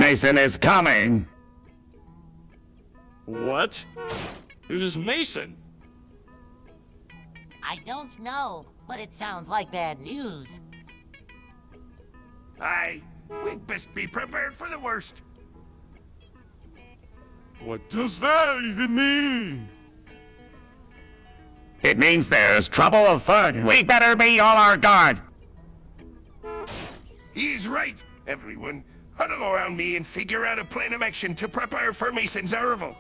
Mason is coming. What? Who's Mason? I don't know, but it sounds like bad news. Aye, we'd best be prepared for the worst. What does that even mean? It means there's trouble afoot. We better be on our guard. He's right, everyone. Huddle around me and figure out a plan of action to prepare for Mason's arrival.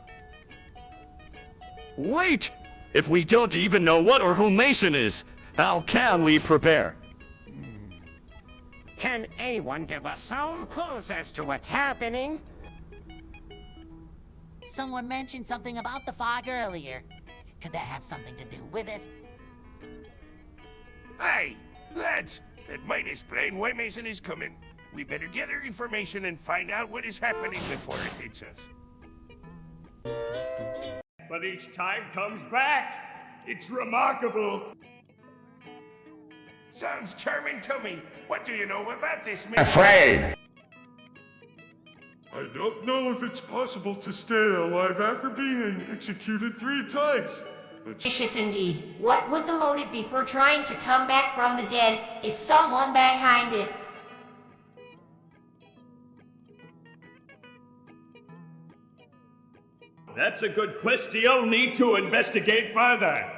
Wait! If we don't even know what or who Mason is, how can we prepare? Can anyone give us some clues as to what's happening? Someone mentioned something about the fog earlier. Could that have something to do with it? Aye, lads, that might explain why Mason is coming. We better gather information and find out what is happening before it hits us. But each time comes back. It's remarkable. Sounds charming to me. What do you know about this, Mason? Afraid. I don't know if it's possible to stay alive after being executed 3 times. Vicious indeed. What would the motive be for trying to come back from the dead? Is someone behind it? That's a good question. You'll need to investigate further.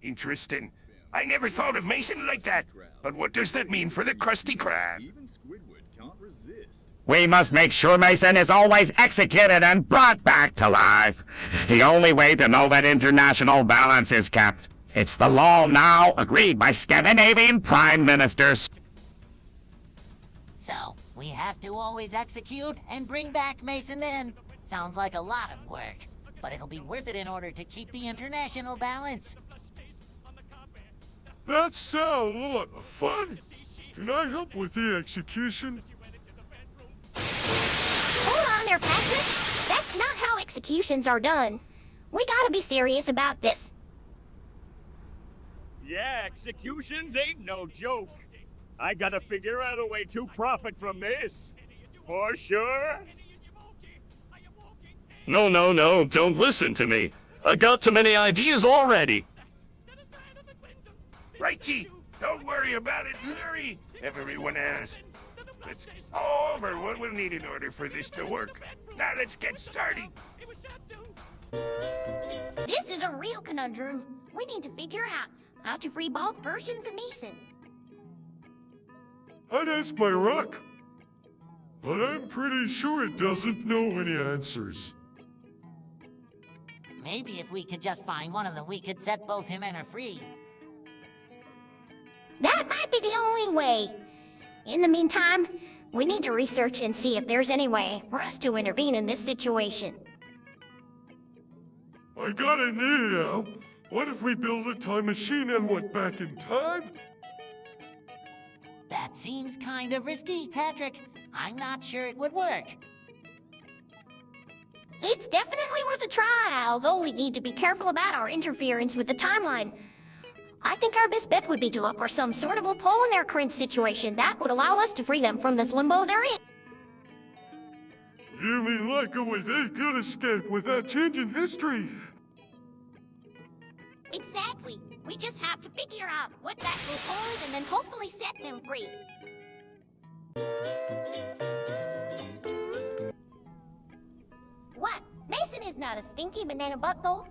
Interesting. I never thought of Mason like that. But what does that mean for the Krusty Krab? We must make sure Mason is always executed and brought back to life. The only way to know that international balance is kept. It's the law now agreed by Scandinavian prime ministers. So, we have to always execute and bring back Mason then. Sounds like a lot of work, but it'll be worth it in order to keep the international balance. That sounds a lot of fun. Can I help with the execution? Hold on there, Patrick. That's not how executions are done. We gotta be serious about this. Yeah, executions ain't no joke. I gotta figure out a way to profit from this. For sure. No, don't listen to me. I got too many ideas already. Righty, don't worry about it, Larry. Everyone has. Let's go over what we'll need in order for this to work. Now let's get started. This is a real conundrum. We need to figure out how to free both versions of Mason. I'd ask my rock. But I'm pretty sure it doesn't know any answers. Maybe if we could just find one of them, we could set both him and her free. That might be the only way. In the meantime, we need to research and see if there's any way for us to intervene in this situation. I got an idea. What if we build a time machine and went back in time? That seems kind of risky, Patrick. I'm not sure it would work. It's definitely worth a try, although we need to be careful about our interference with the timeline. I think our best bet would be to look for some sort of loophole in their current situation that would allow us to free them from this limbo they're in. You mean like a way they could escape without changing history? Exactly. We just have to figure out what that loophole is and then hopefully set them free. What? Mason is not a stinky banana butt, though?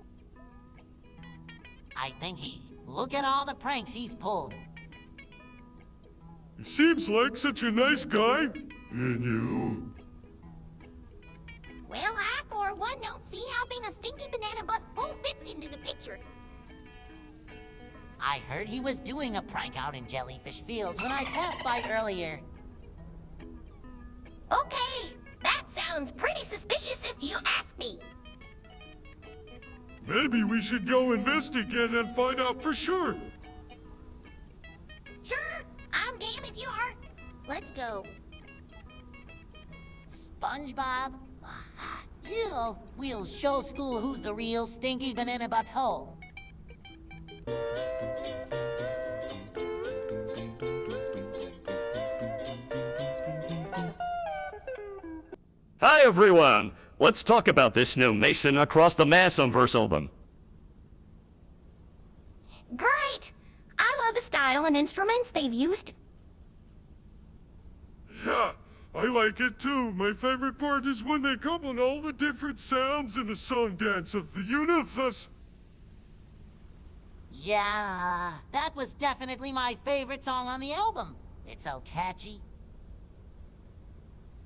I think he... Look at all the pranks he's pulled. He seems like such a nice guy. And you? Well, I, for one, don't see how being a stinky banana butt full fits into the picture. I heard he was doing a prank out in Jellyfish Fields when I passed by earlier. Okay, that sounds pretty suspicious if you ask me. Maybe we should go investigate and find out for sure. Sure, I'm game if you are. Let's go. SpongeBob? We'll show school who's the real stinky banana butthole. Hi everyone! Let's talk about this new Mason Across the Masonverse album. Great! I love the style and instruments they've used. Yeah, I like it too. My favorite part is when they come on all the different sounds in the song dance of the universe. Yeah, that was definitely my favorite song on the album. It's so catchy.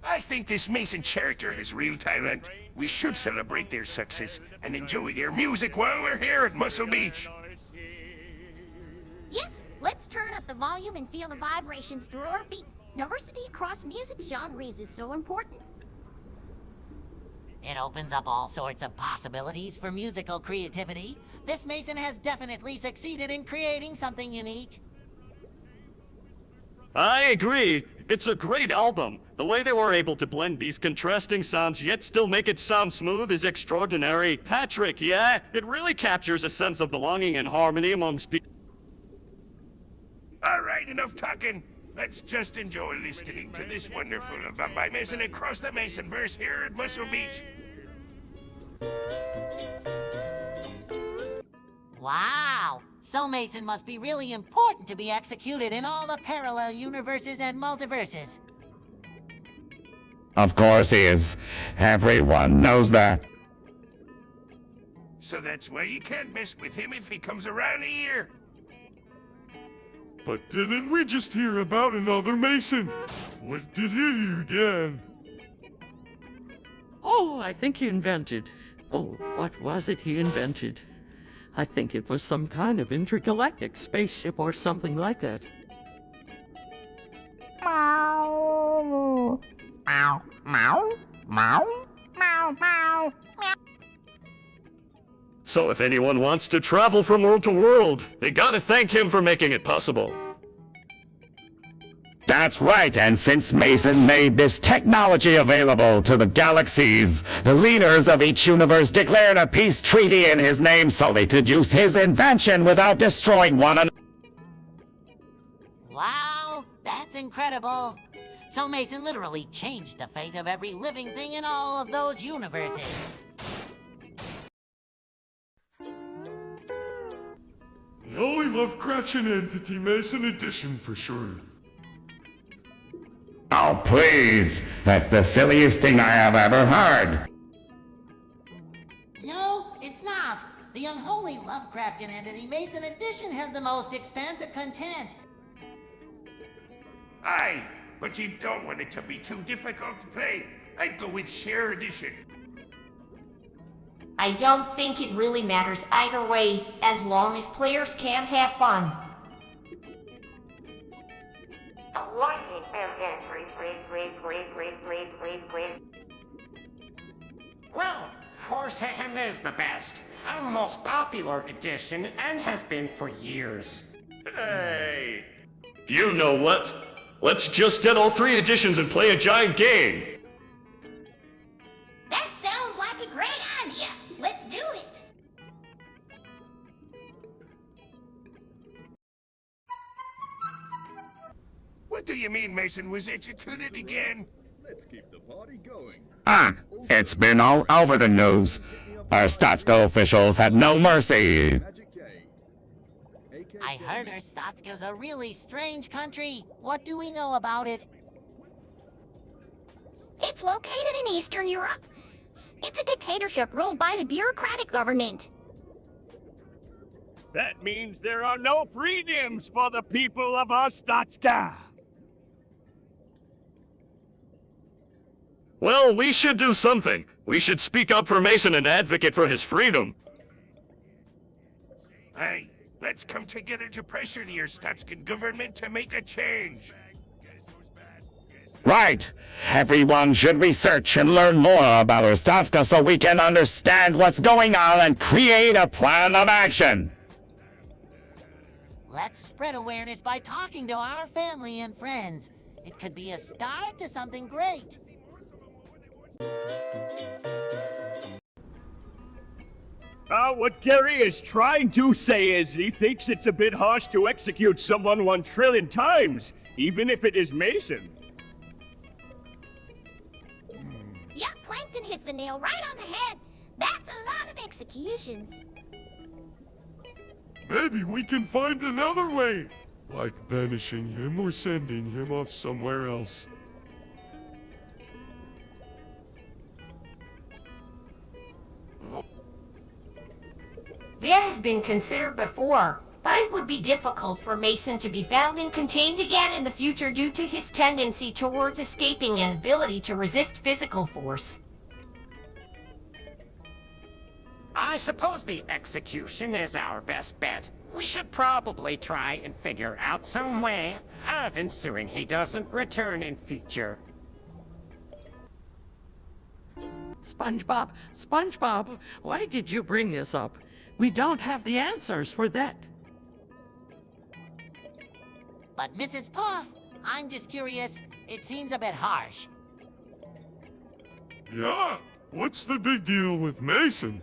I think this Mason character has real talent. We should celebrate their success and enjoy their music while we're here at Muscle Beach. Yes, let's turn up the volume and feel the vibrations through our feet. Diversity across music genres is so important. It opens up all sorts of possibilities for musical creativity. This Mason has definitely succeeded in creating something unique. I agree. It's a great album. The way they were able to blend these contrasting sounds yet still make it sound smooth is extraordinary. Patrick, yeah, it really captures a sense of belonging and harmony amongst people. All right, enough talking. Let's just enjoy listening to this wonderful album by Mason Across the Masonverse here at Muscle Beach. Wow! So Mason must be really important to be executed in all the parallel universes and multiverses. Of course he is. Everyone knows that. So that's why you can't mess with him if he comes around here. But didn't we just hear about another Mason? What did he do again? Oh, I think he invented. Oh, what was it he invented? I think it was some kind of intergalactic spaceship or something like that. Meow. Meow. Meow. Meow. Meow. Meow. So if anyone wants to travel from world to world, they gotta thank him for making it possible. That's right, and since Mason made this technology available to the galaxies, the leaders of each universe declared a peace treaty in his name so they could use his invention without destroying one another. Wow, that's incredible. So Mason literally changed the fate of every living thing in all of those universes. The only Lovecraftian entity Mason edition for sure. Oh, please. That's the silliest thing I have ever heard. No, it's not. The unholy Lovecraftian entity Mason Edition has the most expansive content. Aye, but you don't want it to be too difficult to play. I'd go with Share Edition. I don't think it really matters either way, as long as players can have fun. Well, Horsehand is the best. Our most popular edition and has been for years. Hey! You know what? Let's just get all 3 editions and play a giant game! That sounds like a great idea. Let's do it. What do you mean Mason was executed again? It's been all over the news. Our Statsko officials had no mercy. I heard Statsko's a really strange country. What do we know about it? It's located in Eastern Europe. It's a dictatorship ruled by the bureaucratic government. That means there are no freedoms for the people of Ostatska. Well, we should do something. We should speak up for Mason and advocate for his freedom. Aye, let's come together to pressure the Erstatskan government to make a change. Right. Everyone should research and learn more about Erstatska so we can understand what's going on and create a plan of action. Let's spread awareness by talking to our family and friends. It could be a start to something great. What Gary is trying to say is he thinks it's a bit harsh to execute someone 1 trillion times, even if it is Mason. Yep, Mason hits the nail right on the head. That's a lot of executions. Maybe we can find another way, like banishing him or sending him off somewhere else. That has been considered before, but it would be difficult for Mason to be found and contained again in the future due to his tendency towards escaping and ability to resist physical force. I suppose the execution is our best bet. We should probably try and figure out some way of ensuring he doesn't return in future. SpongeBob, why did you bring this up? We don't have the answers for that. But Mrs. Puff, I'm just curious. It seems a bit harsh. Yeah? What's the big deal with Mason?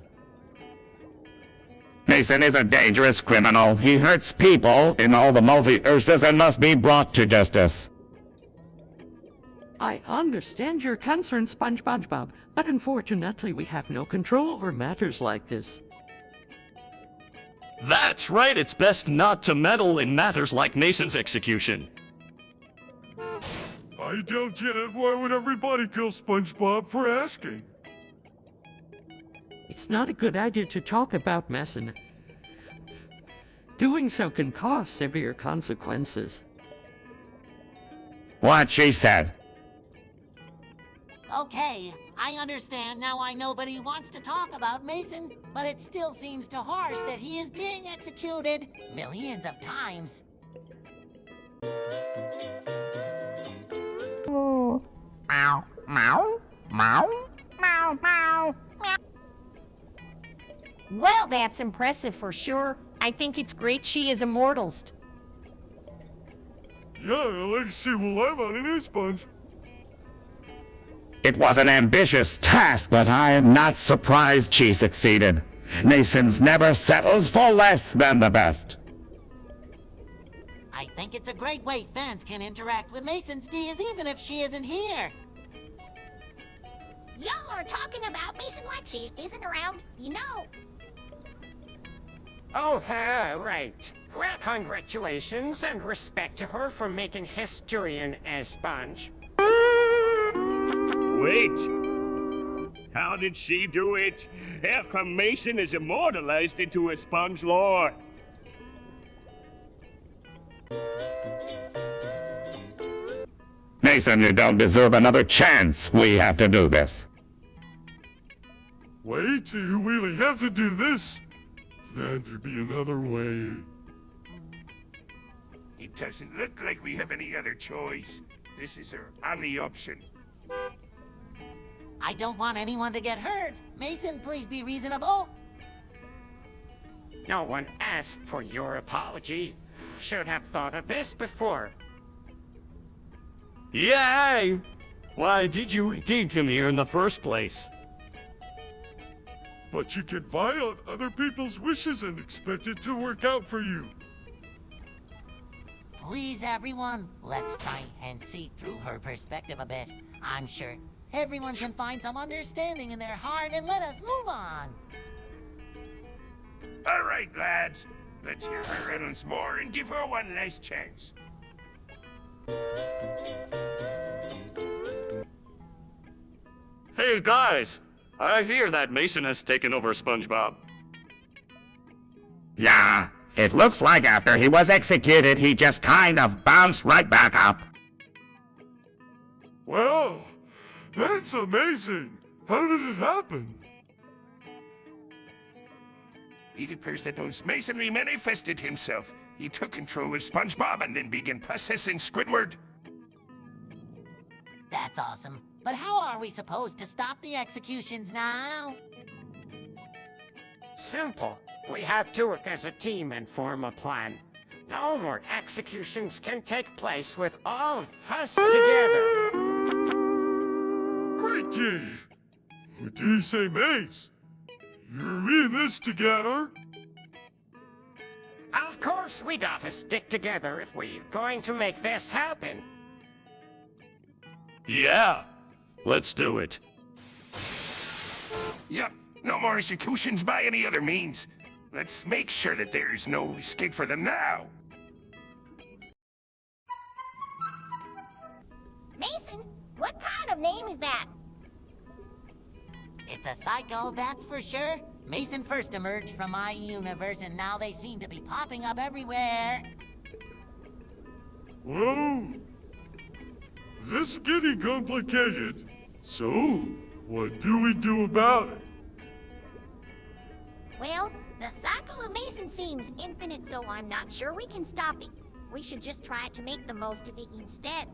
Mason is a dangerous criminal. He hurts people in all the multiverses and must be brought to justice. I understand your concern, SpongeBob, but unfortunately we have no control over matters like this. That's right, it's best not to meddle in matters like Mason's execution. I don't get it. Why would everybody kill SpongeBob for asking? It's not a good idea to talk about Mason. Doing so can cause severe consequences. What she said. Okay, I understand now. I nobody wants to talk about Mason, but it still seems too harsh that he is being executed millions of times. Meow, meow, meow, meow, meow. Well, that's impressive for sure. I think it's great she is immortals. Yeah, I'd like to see what live on it is, Sponge. It was an ambitious task, but I am not surprised she succeeded. Mason's never settles for less than the best. I think it's a great way fans can interact with Mason's Bees even if she isn't here. Y'all are talking about Mason like she isn't around, you know. Oh, right. Well, congratulations and respect to her for making history in a sponge. Wait! How did she do it? How come Mason is immortalized into a sponge lore? Mason, you don't deserve another chance. We have to do this. Wait, you really have to do this? Then there'd be another way. It doesn't look like we have any other choice. This is our only option. I don't want anyone to get hurt. Mason, please be reasonable. No one asked for your apology. Should have thought of this before. Yay! Why did you keep him here in the first place? But you can violate other people's wishes and expect it to work out for you. Please, everyone, let's try and see through her perspective a bit. I'm sure everyone can find some understanding in their heart and let us move on. All right, lads. Let's hear her riddles more and give her one last chance. Hey guys, I hear that Mason has taken over SpongeBob. Yeah, it looks like after he was executed, he just kind of bounced right back up. Well, that's amazing. How did it happen? It appears that those masonry manifested himself. He took control of SpongeBob and then began possessing Squidward. That's awesome. But how are we supposed to stop the executions now? Simple. We have to work as a team and form a plan. No more executions can take place with all of us together. Great team. What do you say, Mace? You're in this together? Of course we gotta stick together if we're going to make this happen. Yeah, let's do it. Yep, no more executions by any other means. Let's make sure that there's no escape for them now. Mason, what kind of name is that? It's a cycle, that's for sure. Mason first emerged from my universe, and now they seem to be popping up everywhere. Whoa! This getting complicated. So, what do we do about it? Well, the cycle of Mason seems infinite, so I'm not sure we can stop it. We should just try to make the most of it instead.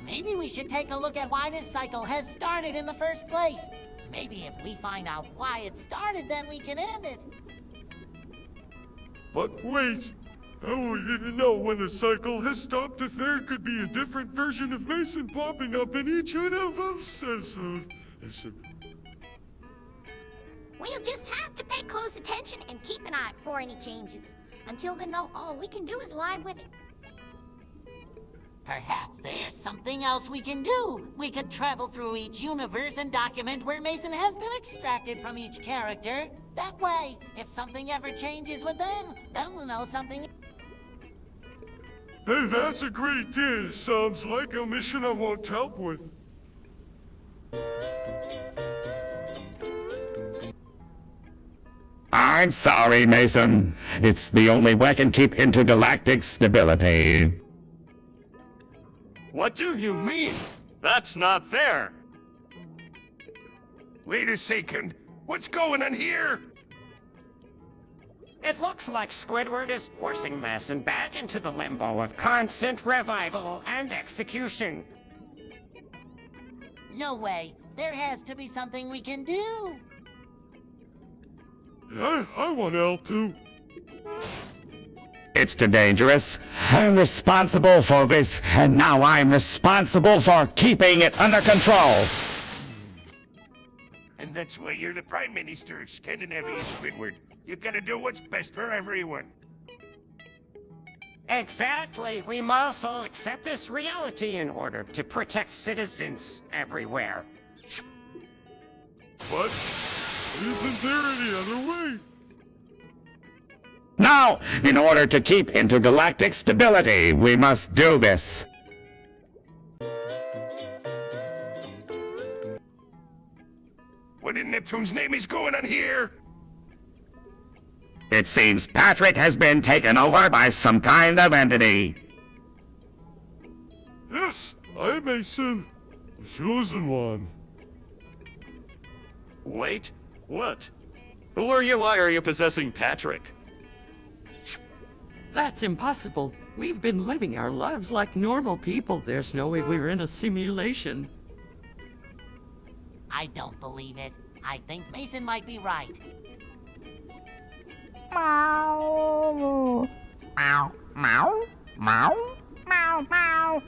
Maybe we should take a look at why this cycle has started in the first place. Maybe if we find out why it started, then we can end it. But wait, how are we gonna know when a cycle has stopped if there could be a different version of Mason popping up in each one of us We'll just have to pay close attention and keep an eye out for any changes. Until then, though, all we can do is lie with it. Perhaps there's something else we can do. We could travel through each universe and document where Mason has been extracted from each character. That way, if something ever changes with them, then we'll know something. Hey, that's a great idea. Sounds like a mission I want help with. I'm sorry, Mason. It's the only way I can keep intergalactic stability. What do you mean? That's not fair. Wait a second. What's going on here? It looks like Squidward is forcing Mason back into the limbo of constant revival and execution. No way. There has to be something we can do. Yeah, I want help too. It's too dangerous. I'm responsible for this, and now I'm responsible for keeping it under control. And that's why you're the Prime Minister of Scandinavia, Squidward. You gotta do what's best for everyone. Exactly. We must all accept this reality in order to protect citizens everywhere. But isn't there any other way? Now, in order to keep intergalactic stability, we must do this. What in Neptune's name is going on here? It seems Patrick has been taken over by some kind of entity. Yes, I'm Mason, the chosen one. Wait, what? Who are you? Why are you possessing Patrick? That's impossible. We've been living our lives like normal people. There's no way we're in a simulation. I don't believe it. I think Mason might be right. Meow. Meow. Meow. Meow. Meow. Meow.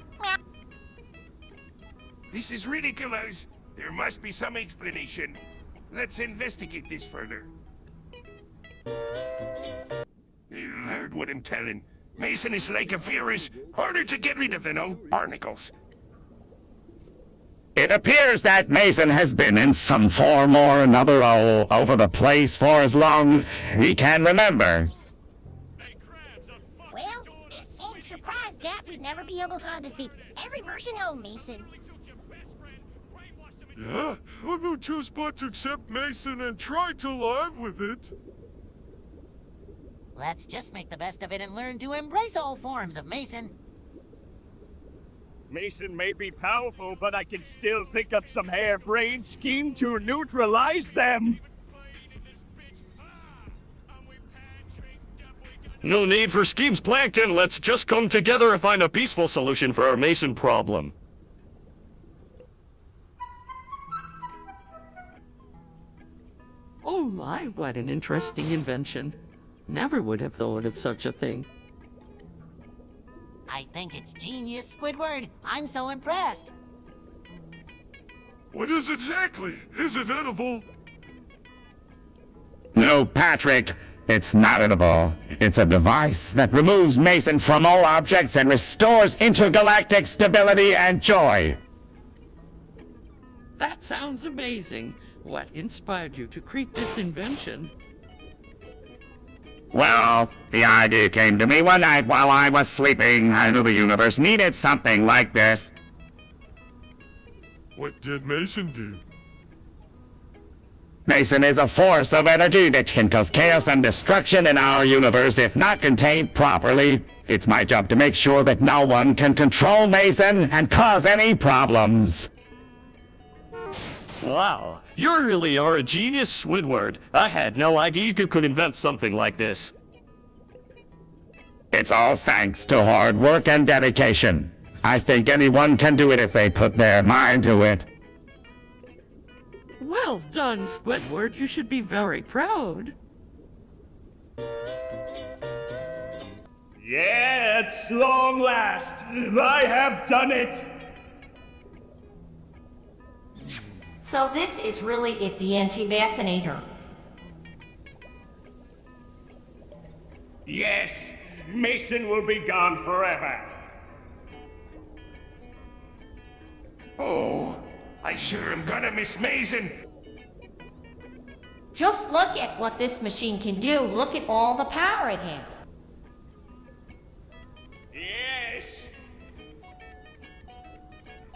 This is ridiculous. There must be some explanation. Let's investigate this further. You heard what I'm telling. Mason is like a virus, harder to get rid of than old barnacles. It appears that Mason has been in some form or another all over the place for as long he can remember. Well, I'm surprised that we'd never be able to defeat every version of Mason. Yeah, I'm gonna choose but to accept Mason and try to live with it. Let's just make the best of it and learn to embrace all forms of Mason. Mason may be powerful, but I can still think up some harebrained scheme to neutralize them. No need for schemes, Plankton. Let's just come together and find a peaceful solution for our Mason problem. Oh my, what an interesting invention. Never would have thought of such a thing. I think it's genius, Squidward. I'm so impressed. What is exactly? Is it edible? No, Patrick. It's not edible. It's a device that removes Mason from all objects and restores intergalactic stability and joy. That sounds amazing. What inspired you to create this invention? Well, the idea came to me one night while I was sleeping. I knew the universe needed something like this. What did Mason do? Mason is a force of energy that can cause chaos and destruction in our universe if not contained properly. It's my job to make sure that no one can control Mason and cause any problems. Wow, you really are a genius, Squidward. I had no idea you could invent something like this. It's all thanks to hard work and dedication. I think anyone can do it if they put their mind to it. Well done, Squidward. You should be very proud. Yeah, at long last, I have done it! So this is really it, the anti-vaccinator. Yes, Mason will be gone forever. Oh, I sure am gonna miss Mason. Just look at what this machine can do. Look at all the power it has. Yes.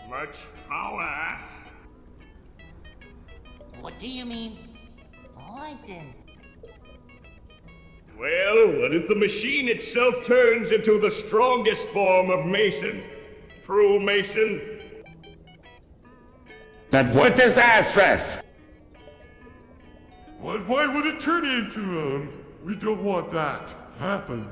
Much power. What do you mean? What then? Well, what if the machine itself turns into the strongest form of Mason? True Mason? That would disastrous! Why would it turn into, we don't want that to happen.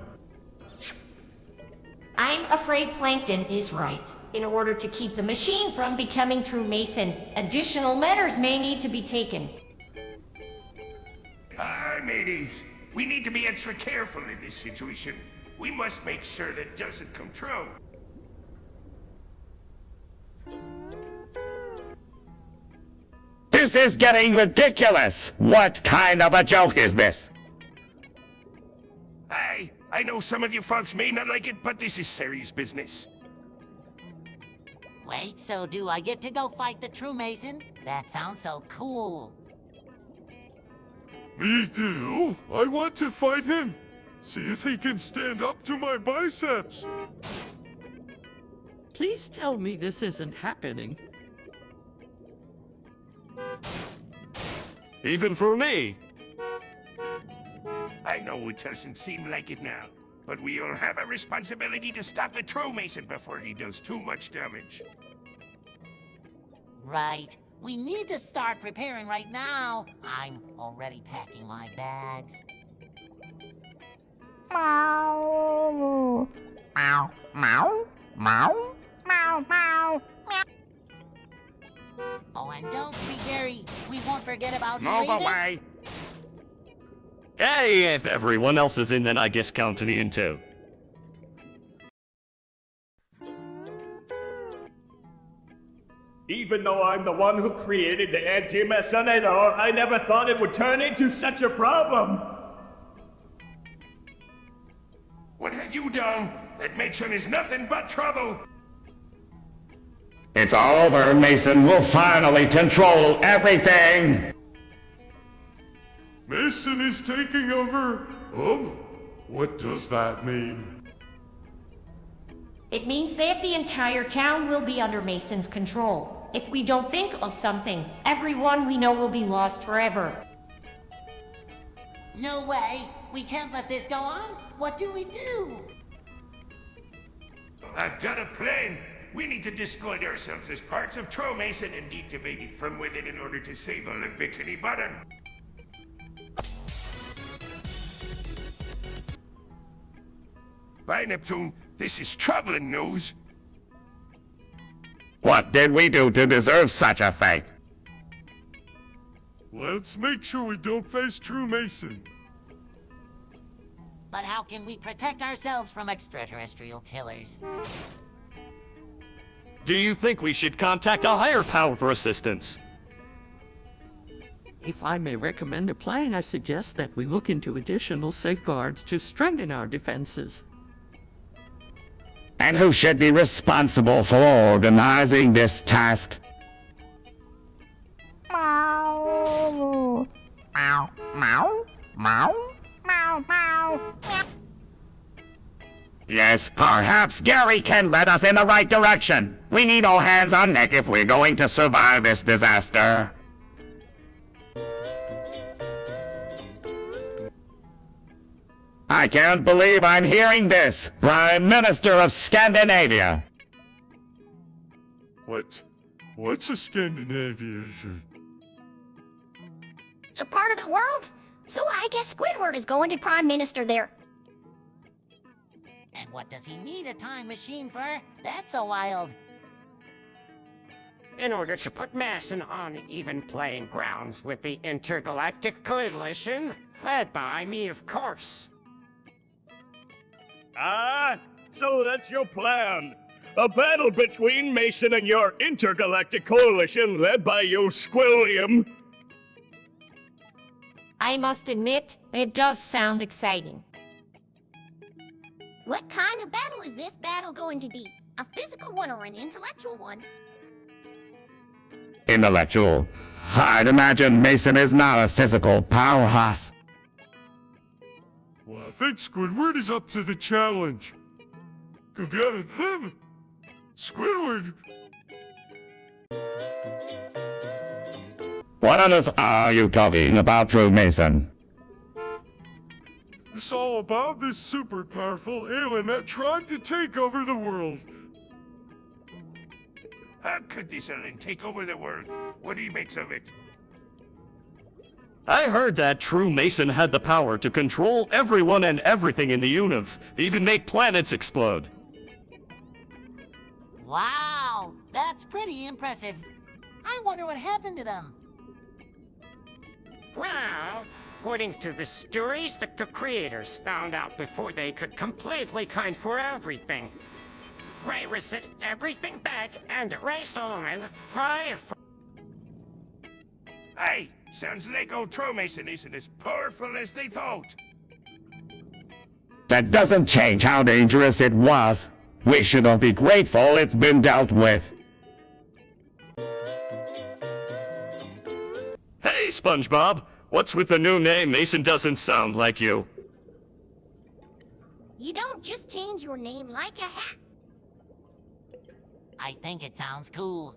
I'm afraid Plankton is right. In order to keep the machine from becoming true Mason, additional measures may need to be taken. Aye, mateys. We need to be extra careful in this situation. We must make sure that doesn't come true. This is getting ridiculous! What kind of a joke is this? Aye, I know some of you folks may not like it, but this is serious business. Wait, so do I get to go fight the true Mason? That sounds so cool. Me too. I want to fight him. See if he can stand up to my biceps. Please tell me this isn't happening. Even for me. I know it doesn't seem like it now, but we all have a responsibility to stop the true Mason before he does too much damage. Right. We need to start preparing right now. I'm already packing my bags. Meow. Meow. Meow. Meow. Meow. Meow. Oh, and don't be Gary. We won't forget about you Move either. away! Hey, if everyone else is in, then I guess count me in too. Even though I'm the one who created the anti-Messinator, I never thought it would turn into such a problem. What have you done? That Mason is nothing but trouble. It's all over. Mason will finally control everything! Mason is taking over. What does that mean? It means that the entire town will be under Mason's control. If we don't think of something, everyone we know will be lost forever. No way. We can't let this go on. What do we do? I've got a plan. We need to discard ourselves as parts of True Mason and deactivate it from within in order to save all of Bikini Bottom. By Neptune, this is troubling news. What did we do to deserve such a fate? Let's make sure we don't face True Mason. But how can we protect ourselves from extraterrestrial killers? Do you think we should contact a higher power for assistance? If I may recommend a plan, I suggest that we look into additional safeguards to strengthen our defenses. And who should be responsible for organizing this task? Yes, perhaps Gary can lead us in the right direction. We need all hands on deck if we're going to survive this disaster. I can't believe I'm hearing this. Prime Minister of Scandinavia. What's a Scandinavia? It's a part of the world, so I guess Squidward is going to Prime Minister there. And what does he need a time machine for? That's so wild. In order to put Mason on even playing grounds with the Intergalactic Coalition, led by me, of course. Ah, so that's your plan. A battle between Mason and your intergalactic coalition led by you, Squilliam. I must admit, it does sound exciting. What kind of battle is this battle going to be? A physical one or an intellectual one? Intellectual. I'd imagine Mason is not a physical powerhouse. Well, I think Squidward is up to the challenge. Go get him! Squidward! What on earth are you talking about, True Mason? It's all about this super powerful alien that tried to take over the world. How could this alien take over the world? What do you make of it? I heard that True Mason had the power to control everyone and everything in the universe, even make planets explode. Wow, that's pretty impressive. I wonder what happened to them. Well, according to the stories that the creators found out before they could completely kind for everything. They reset everything back and erased all prior. Hey, sounds like old True Mason isn't as powerful as they thought. That doesn't change how dangerous it was. We should all be grateful it's been dealt with. Hey, SpongeBob! What's with the new name? Mason doesn't sound like you. You don't just change your name like a hat. I think it sounds cool.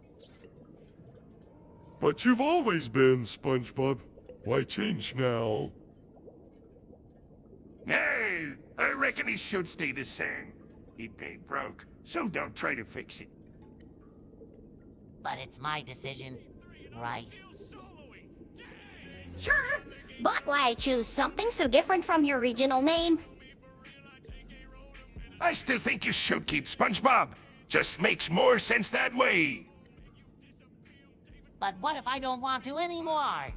But you've always been, SpongeBob. Why change now? No, I reckon he should stay the same. He ain't broke, so don't try to fix it. But it's my decision, right? Sure, but why choose something so different from your original name? I still think you should keep SpongeBob. Just makes more sense that way. But what if I don't want to anymore?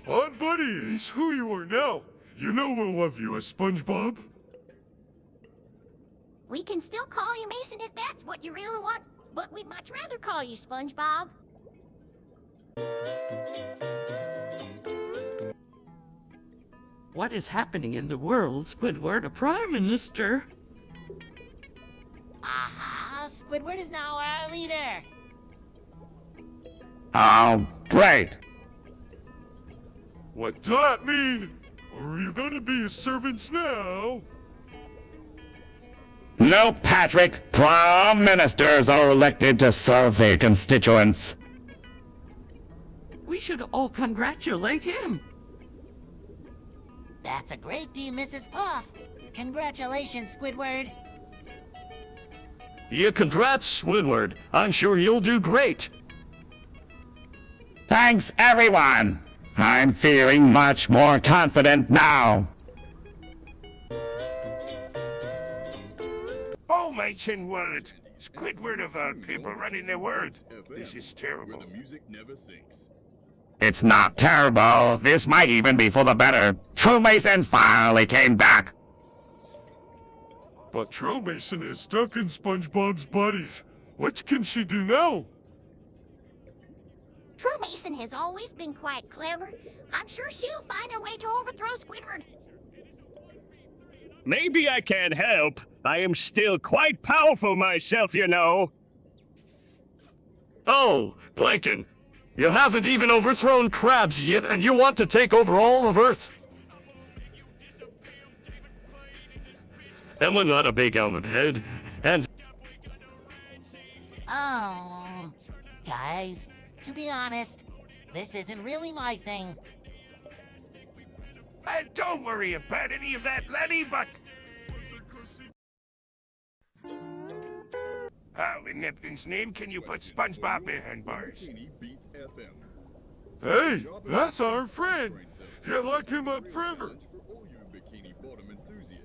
On Buddy is who you are now. You know we'll love you as SpongeBob. We can still call you Mason if that's what you really want, but we'd much rather call you SpongeBob. What is happening in the world, Squidward, a Prime Minister? Aha! Squidward is now our leader! Oh, great! What does that mean? Are you gonna be his servants now? No, Patrick. Prime Ministers are elected to serve their constituents. We should all congratulate him. That's a great deal, Mrs. Puff. Congratulations, Squidward. Yeah, congrats, Squidward. I'm sure you'll do great. Thanks, everyone. I'm feeling much more confident now. Oh, my chin wallet. Squidward of all people running the world. This is terrible. It's not terrible. This might even be for the better. True Mason finally came back. But True Mason is stuck in SpongeBob's body. What can she do now? True Mason has always been quite clever. I'm sure she'll find a way to overthrow Squidward. Maybe I can't help. I am still quite powerful myself, you know. Oh, Plankton. You haven't even overthrown Krabs yet, and you want to take over all of Earth? and one not a big helmet head, and Oh, guys, to be honest, this isn't really my thing. Don't worry about any of that, laddie, but... How in Neptune's name can you put SpongeBob behind bars? Hey, that's our friend. You lock him up forever.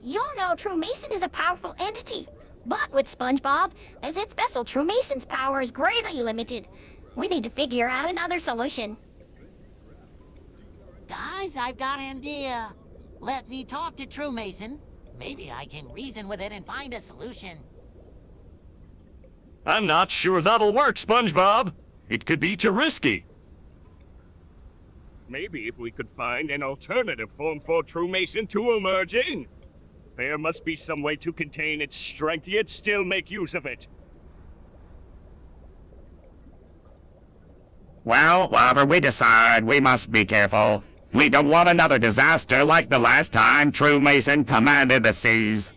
You all know True Mason is a powerful entity. But with SpongeBob, as its vessel, True Mason's power is greatly limited. We need to figure out another solution. Guys, I've got an idea. Let me talk to True Mason. Maybe I can reason with it and find a solution. I'm not sure that'll work, SpongeBob. It could be too risky. Maybe if we could find an alternative form for True Mason to emerge in. There must be some way to contain its strength yet still make use of it. Well, whatever we decide, we must be careful. We don't want another disaster like the last time True Mason commanded the seas.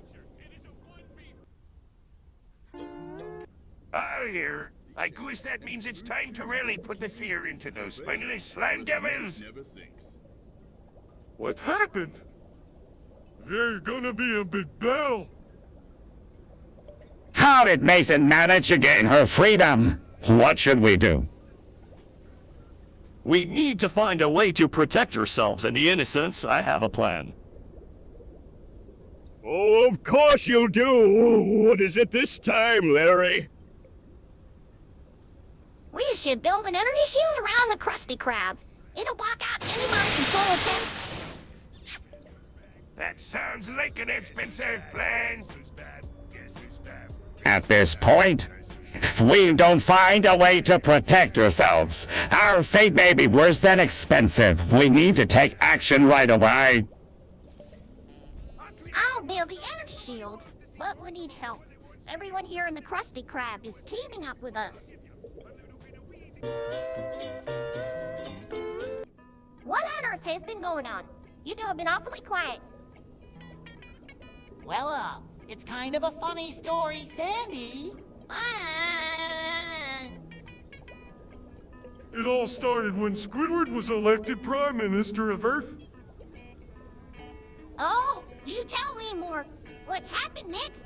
Here. I guess that means it's time to really put the fear into those spineless slime devils. What happened? There's gonna be a big battle. How did Mason manage to gain her freedom? What should we do? We need to find a way to protect ourselves and the innocents. I have a plan. Oh, of course you do. What is it this time, Larry? We should build an energy shield around the Krusty Krab. It'll block out any mind control attempts. That sounds like an expensive plan. At this point, if we don't find a way to protect ourselves, our fate may be worse than expensive. We need to take action right away. I'll build the energy shield, but we need help. Everyone here in the Krusty Krab is teaming up with us. What on earth has been going on? You two have been awfully quiet. Well, it's kind of a funny story, Sandy. It all started when Squidward was elected Prime Minister of Earth. Oh, do tell me more. What happened next?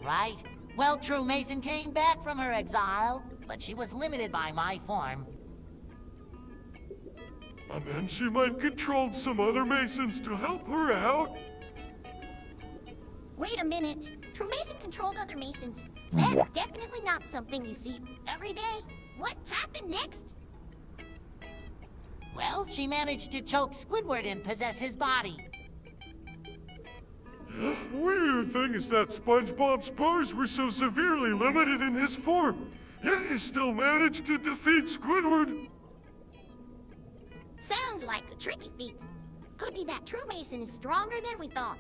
Right. Well, True Mason came back from her exile, but she was limited by my form. And then she mind-controlled some other Masons to help her out. Wait a minute. True Mason controlled other Masons. That's definitely not something you see every day. What happened next? Well, she managed to choke Squidward and possess his body. Weird thing is that SpongeBob's powers were so severely limited in his form, yet he still managed to defeat Squidward. Sounds like a tricky feat. Could be that True Mason is stronger than we thought.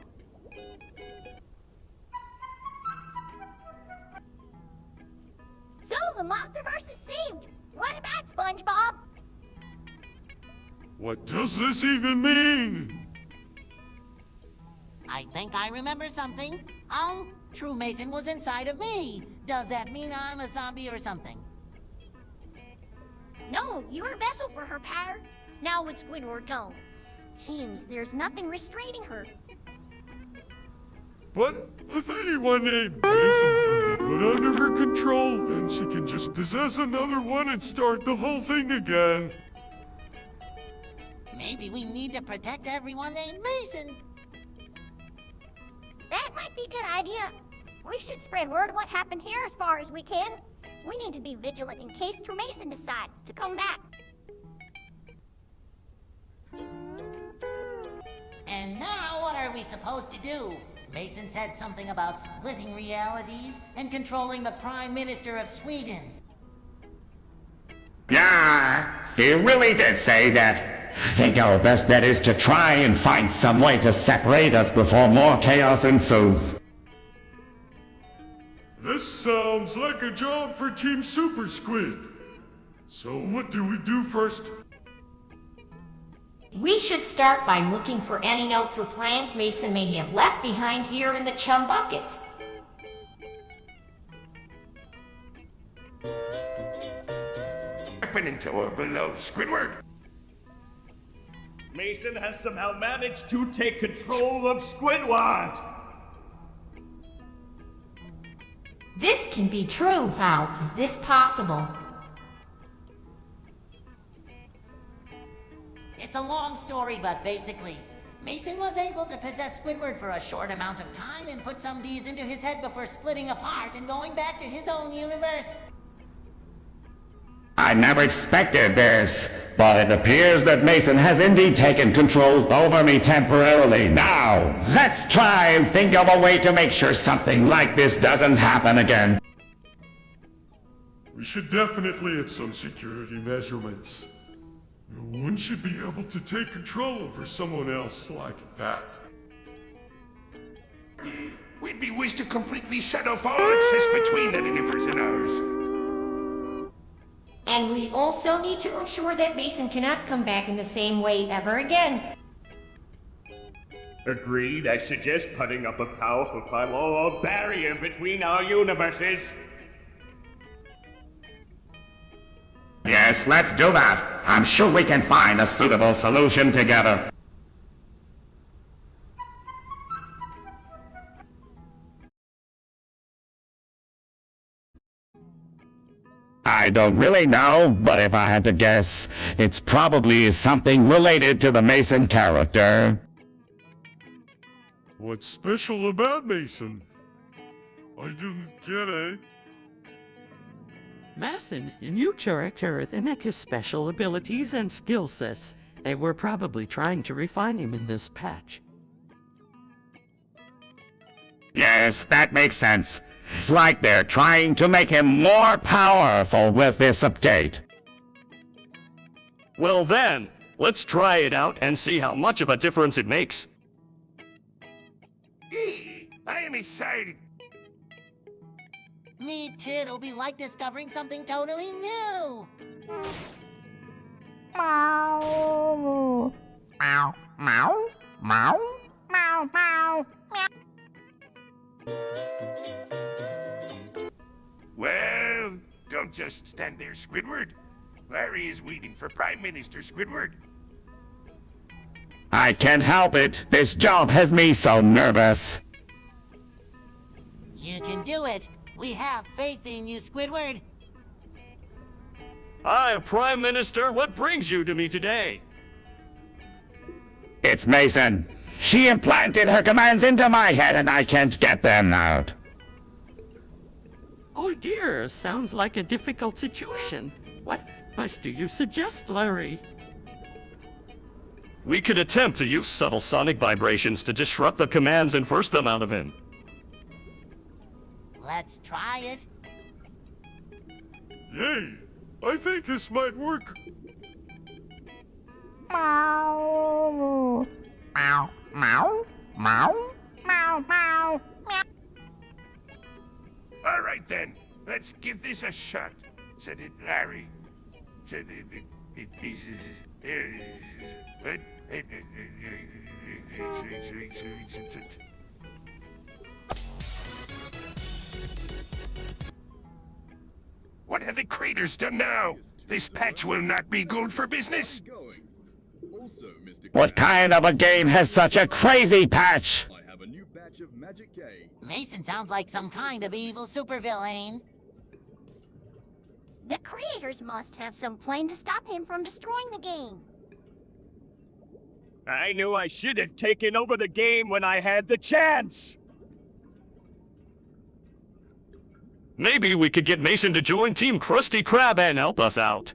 So the Multiverse is saved. What about SpongeBob? What does this even mean? I think I remember something. True Mason was inside of me. Does that mean I'm a zombie or something? No, you're a vessel for her power. Now with Squidward gone, seems there's nothing restraining her. But if anyone named Mason can be put under her control, then she can just possess another one and start the whole thing again. Maybe we need to protect everyone named Mason. That might be a good idea. We should spread word of what happened here as far as we can. We need to be vigilant in case True Mason decides to come back. And now what are we supposed to do? Mason said something about splitting realities and controlling the Prime Minister of Sweden. Yeah, he really did say that. I think our best bet is to try and find some way to separate us before more chaos ensues. This sounds like a job for Team Super Squid. So what do we do first? We should start by looking for any notes or plans Mason may have left behind here in the chum bucket. Happening to or below Squidward? Mason has somehow managed to take control of Squidward. This can be true. How is this possible? It's a long story, but basically, Mason was able to possess Squidward for a short amount of time and put some D's into his head before splitting apart and going back to his own universe. I never expected this, but it appears that Mason has indeed taken control over me temporarily. Now, let's try and think of a way to make sure something like this doesn't happen again. We should definitely add some security measurements. No one should be able to take control over someone else like that. We'd be wished to completely shut off all access between the universe and ours. And we also need to ensure that Mason cannot come back in the same way ever again. Agreed. I suggest putting up a powerful firewall barrier between our universes. Yes, let's do that. I'm sure we can find a suitable solution together. I don't really know, but if I had to guess, it's probably something related to the Mason character. What's special about Mason? I don't get it. Mason, a new character with his special abilities and skill sets. They were probably trying to refine him in this patch. Yes, that makes sense. It's like they're trying to make him more powerful with this update. Well then, let's try it out and see how much of a difference it makes. I am excited. Me too, it'll be like discovering something totally new. Meow. Meow. Meow. Meow. Meow. Meow. Well, don't just stand there, Squidward. Larry is waiting for Prime Minister Squidward. I can't help it. This job has me so nervous. You can do it. We have faith in you, Squidward. Hi, Prime Minister. What brings you to me today? It's Mason. She implanted her commands into my head and I can't get them out. Oh dear, sounds like a difficult situation. What do you suggest, Larry? We could attempt to use subtle sonic vibrations to disrupt the commands and force them out of him. Let's try it. Yay! I think this might work. Meow. Meow. Meow. Meow. Meow. Meow. All right then, let's give this a shot, said it Larry. Said What have the craters done now? This patch will not be good for business. What kind of a game has such a crazy patch? I have a new batch of Magic K. Mason sounds like some kind of evil supervillain. The creators must have some plan to stop him from destroying the game. I knew I should have taken over the game when I had the chance. Maybe we could get Mason to join Team Krusty Krab and help us out.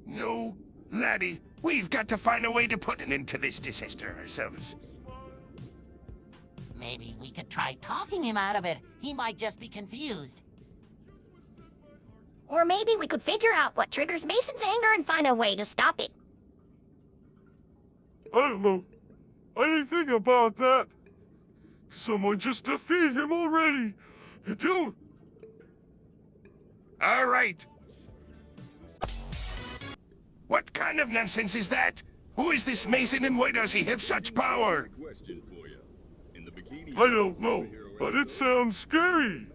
No, laddie, we've got to find a way to put an end to this disaster ourselves. Maybe we could try talking him out of it. He might just be confused. Or maybe we could figure out what triggers Mason's anger and find a way to stop it. I don't know anything about that. Someone just defeated him already. Don't. All right. What kind of nonsense is that? Who is this Mason and why does he have such power? Question for you. In the bikini. I don't know, but it sounds scary.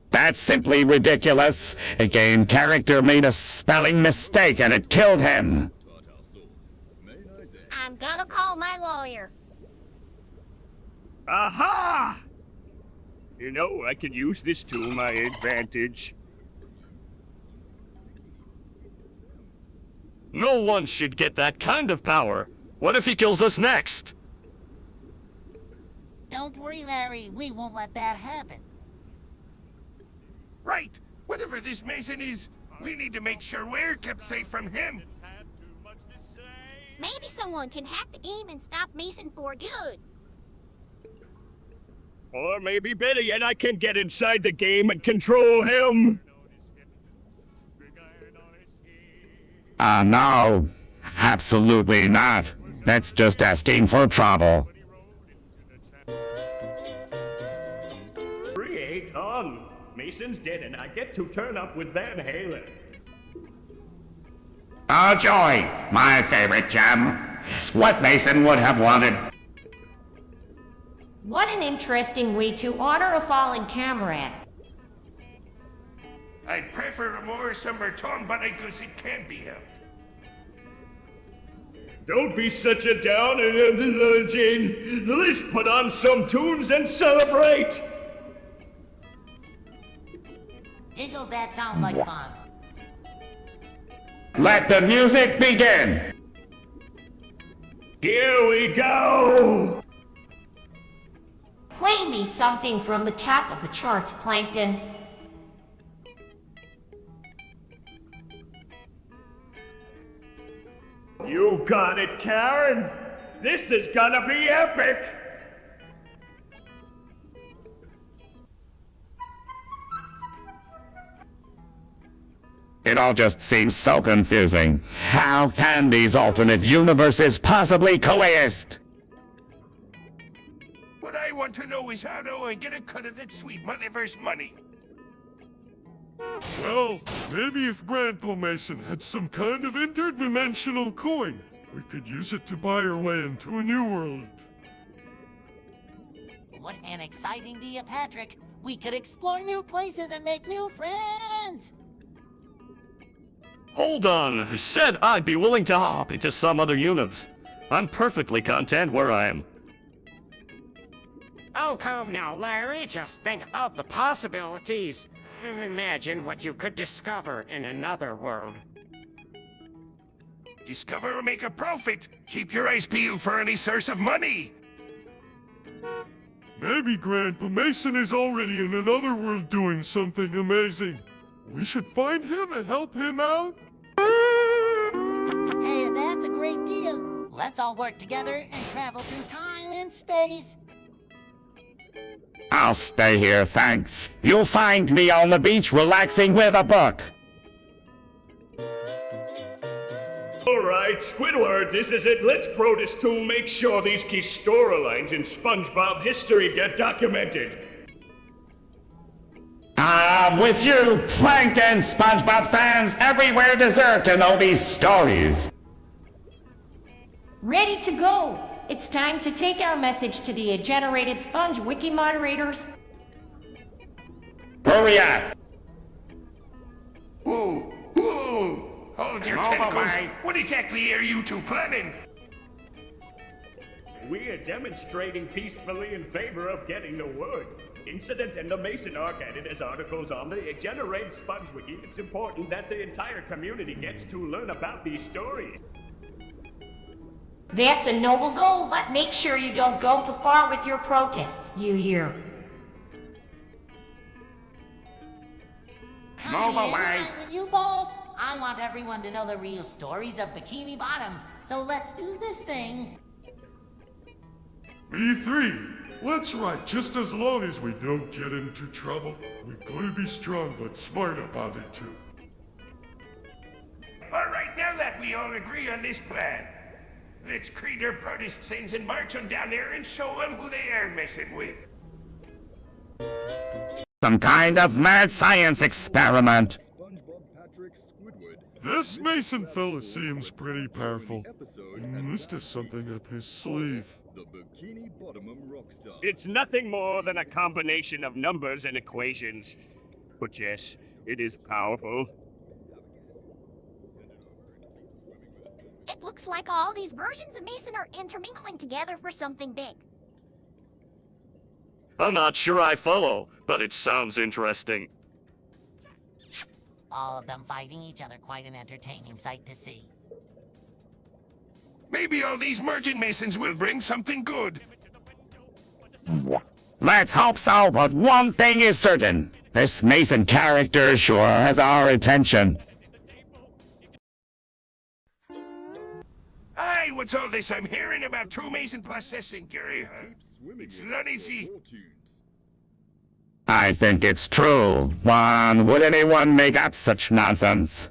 That's simply ridiculous. A game character made a spelling mistake and it killed him. I'm gonna call my lawyer. Aha! You know, I could use this to my advantage. No one should get that kind of power. What if he kills us next? Don't worry, Larry. We won't let that happen. Right! Whatever this Mason is, we need to make sure we're kept safe from him. Maybe someone can hack the game and stop Mason for good. Or maybe better yet, I can get inside the game and control him. No. Absolutely not. That's just asking for trouble. Create on. Mason's dead and I get to turn up with Van Halen. Oh, joy! My favorite gem. It's what Mason would have wanted. What an interesting way to honor a fallen comrade. I'd prefer a more somber tone, but I guess it can't be helped. Don't be such a downer, Jane. Let's put on some tunes and celebrate. Giggles, that sound like fun. Let the music begin! Here we go. Play me something from the top of the charts, Plankton. You got it, Karen. This is gonna be epic. It all just seems so confusing. How can these alternate universes possibly coexist? What I want to know is how do I get a cut of that sweet multiverse money? Well, maybe if Grandpa Mason had some kind of interdimensional coin, we could use it to buy our way into a new world. What an exciting day, Patrick. We could explore new places and make new friends. Hold on. I said I'd be willing to hop into some other universe. I'm perfectly content where I am. Oh, come now, Larry. Just think of the possibilities. Imagine what you could discover in another world. Discover or make a profit. Keep your eyes peeled for any source of money. Maybe Grandpa Mason is already in another world doing something amazing. We should find him and help him out. Hey, that's a great deal. Let's all work together and travel through time and space. I'll stay here, thanks. You'll find me on the beach relaxing with a book. Alright, Squidward, this is it. Let's protest to make sure these key storylines in SpongeBob history get documented. I'm with you, Plankton. SpongeBob fans everywhere deserve to know these stories. Ready to go. It's time to take our message to the generated Sponge Wiki moderators. Hurry up. Whoa, whoa! Hold your Move tentacles. away. What exactly are you two planning? We are demonstrating peacefully in favor of getting the word. Incident and the Mason arc added as articles on the generated Sponge Wiki. It's important that the entire community gets to learn about these stories. That's a noble goal, but make sure you don't go too far with your protest, you hear? Move away. With you both, I want everyone to know the real stories of Bikini Bottom. So let's do this thing. E3, let's write just as long as we don't get into trouble. We've got to be strong but smart about it too. All right, now that we all agree on this plan, let's create our protest scenes and march on down there and show them who they are messing with. Some kind of mad science experiment. SpongeBob, Patrick, Squidward, This Mason fella seems pretty powerful. He must have something up his sleeve. The Bikini Bottomum Rockstar. It's nothing more than a combination of numbers and equations. But yes, it is powerful. It looks like all these versions of Mason are intermingling together for something big. I'm not sure I follow, but it sounds interesting. All of them fighting each other, quite an entertaining sight to see. Maybe all these merchant masons will bring something good. Let's hope so, but one thing is certain. This Mason character sure has our attention. Aye, what's all this I'm hearing about True Mason possessing Gary, huh? Swimming It's in not easy. fortunes. I think it's true. Juan, would anyone make up such nonsense?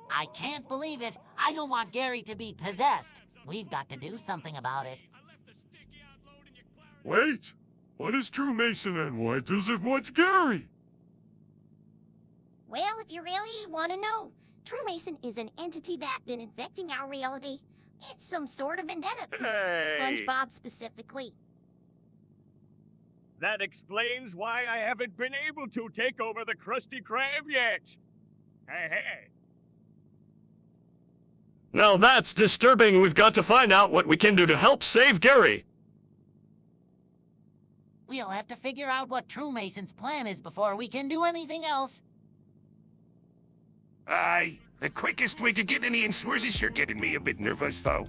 I can't believe it. I don't want Gary to be possessed. We've got to do something about it. Wait! What is True Mason and why does it want Gary? Well, if you really want to know, True Mason is an entity that's been infecting our reality. It's some sort of vendetta. Hey. SpongeBob specifically. That explains why I haven't been able to take over the Krusty Krab yet. Hey, hey. Now that's disturbing. We've got to find out what we can do to help save Gary. We'll have to figure out what True Mason's plan is before we can do anything else. Aye, the quickest way to get any answers is you're getting me a bit nervous, though.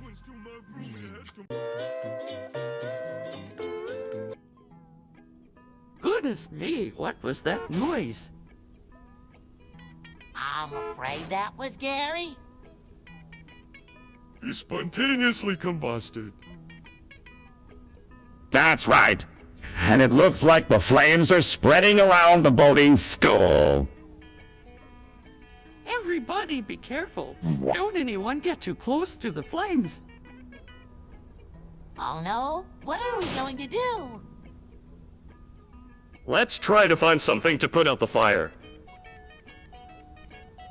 Goodness me, what was that noise? I'm afraid that was Gary. He spontaneously combusted. That's right. And it looks like the flames are spreading around the boating school. Everybody be careful. Don't anyone get too close to the flames. Oh no? What are we going to do? Let's try to find something to put out the fire.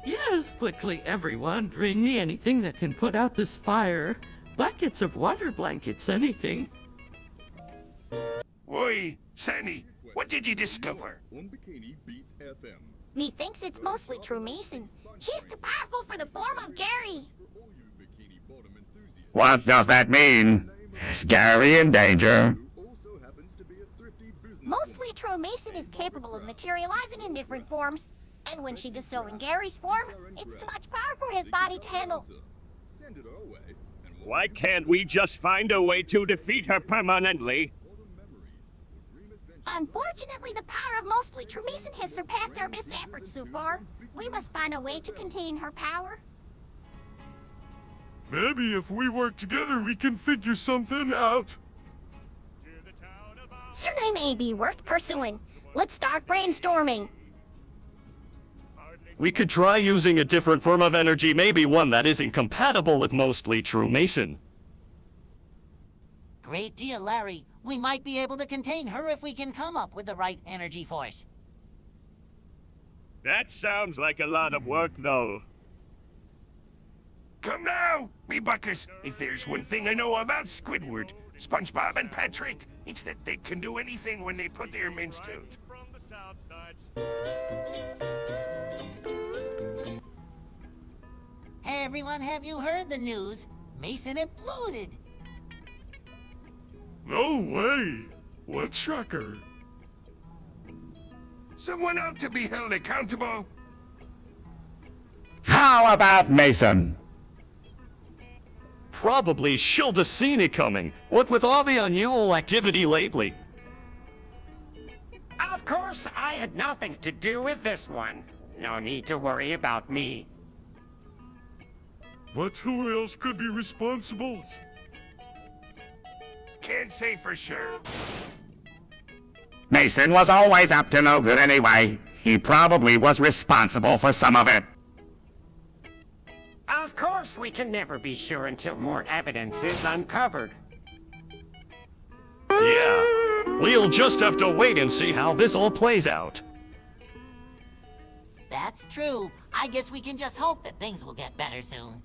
Yes, quickly everyone, bring me anything that can put out this fire. Buckets of water, blankets, anything. Oi, Sandy, what did you discover? On Bikini Beats FM. Methinks it's mostly True Mason. She's too powerful for the form of Gary. For all you Bikini Bottom enthusiasts, What does that mean? Is Gary in danger? who also happens to be a thrifty business. Mostly True Mason is capable of materializing in different forms. And when she does so in Gary's form, it's too much power for his body to handle. Send it our way, and we'll Why can't we just find a way to defeat her permanently? bottom memories for dream adventures. Unfortunately, the power of mostly True Mason has surpassed our best efforts so far. We must find a way to contain her power. Maybe if we work together we can figure something out. Surname may be worth pursuing. Let's start brainstorming. We could try using a different form of energy, maybe one that isn't compatible with mostly True Mason. Great deal, Larry. We might be able to contain her if we can come up with the right energy force. That sounds like a lot of work, though. Come now, me buckers. If there's one thing I know about Squidward, SpongeBob and Patrick, it's that they can do anything when they put their minds to it. Hey everyone, have you heard the news? Mason imploded. No way! What shocker? Someone ought to be held accountable. How about Mason? Probably she'll have seen it coming. What with all the unusual activity lately? Of course, I had nothing to do with this one. No need to worry about me. But who else could be responsible? Can't say for sure. Mason was always up to no good anyway. He probably was responsible for some of it. Of course, we can never be sure until more evidence is uncovered. Yeah, we'll just have to wait and see how this all plays out. That's true. I guess we can just hope that things will get better soon.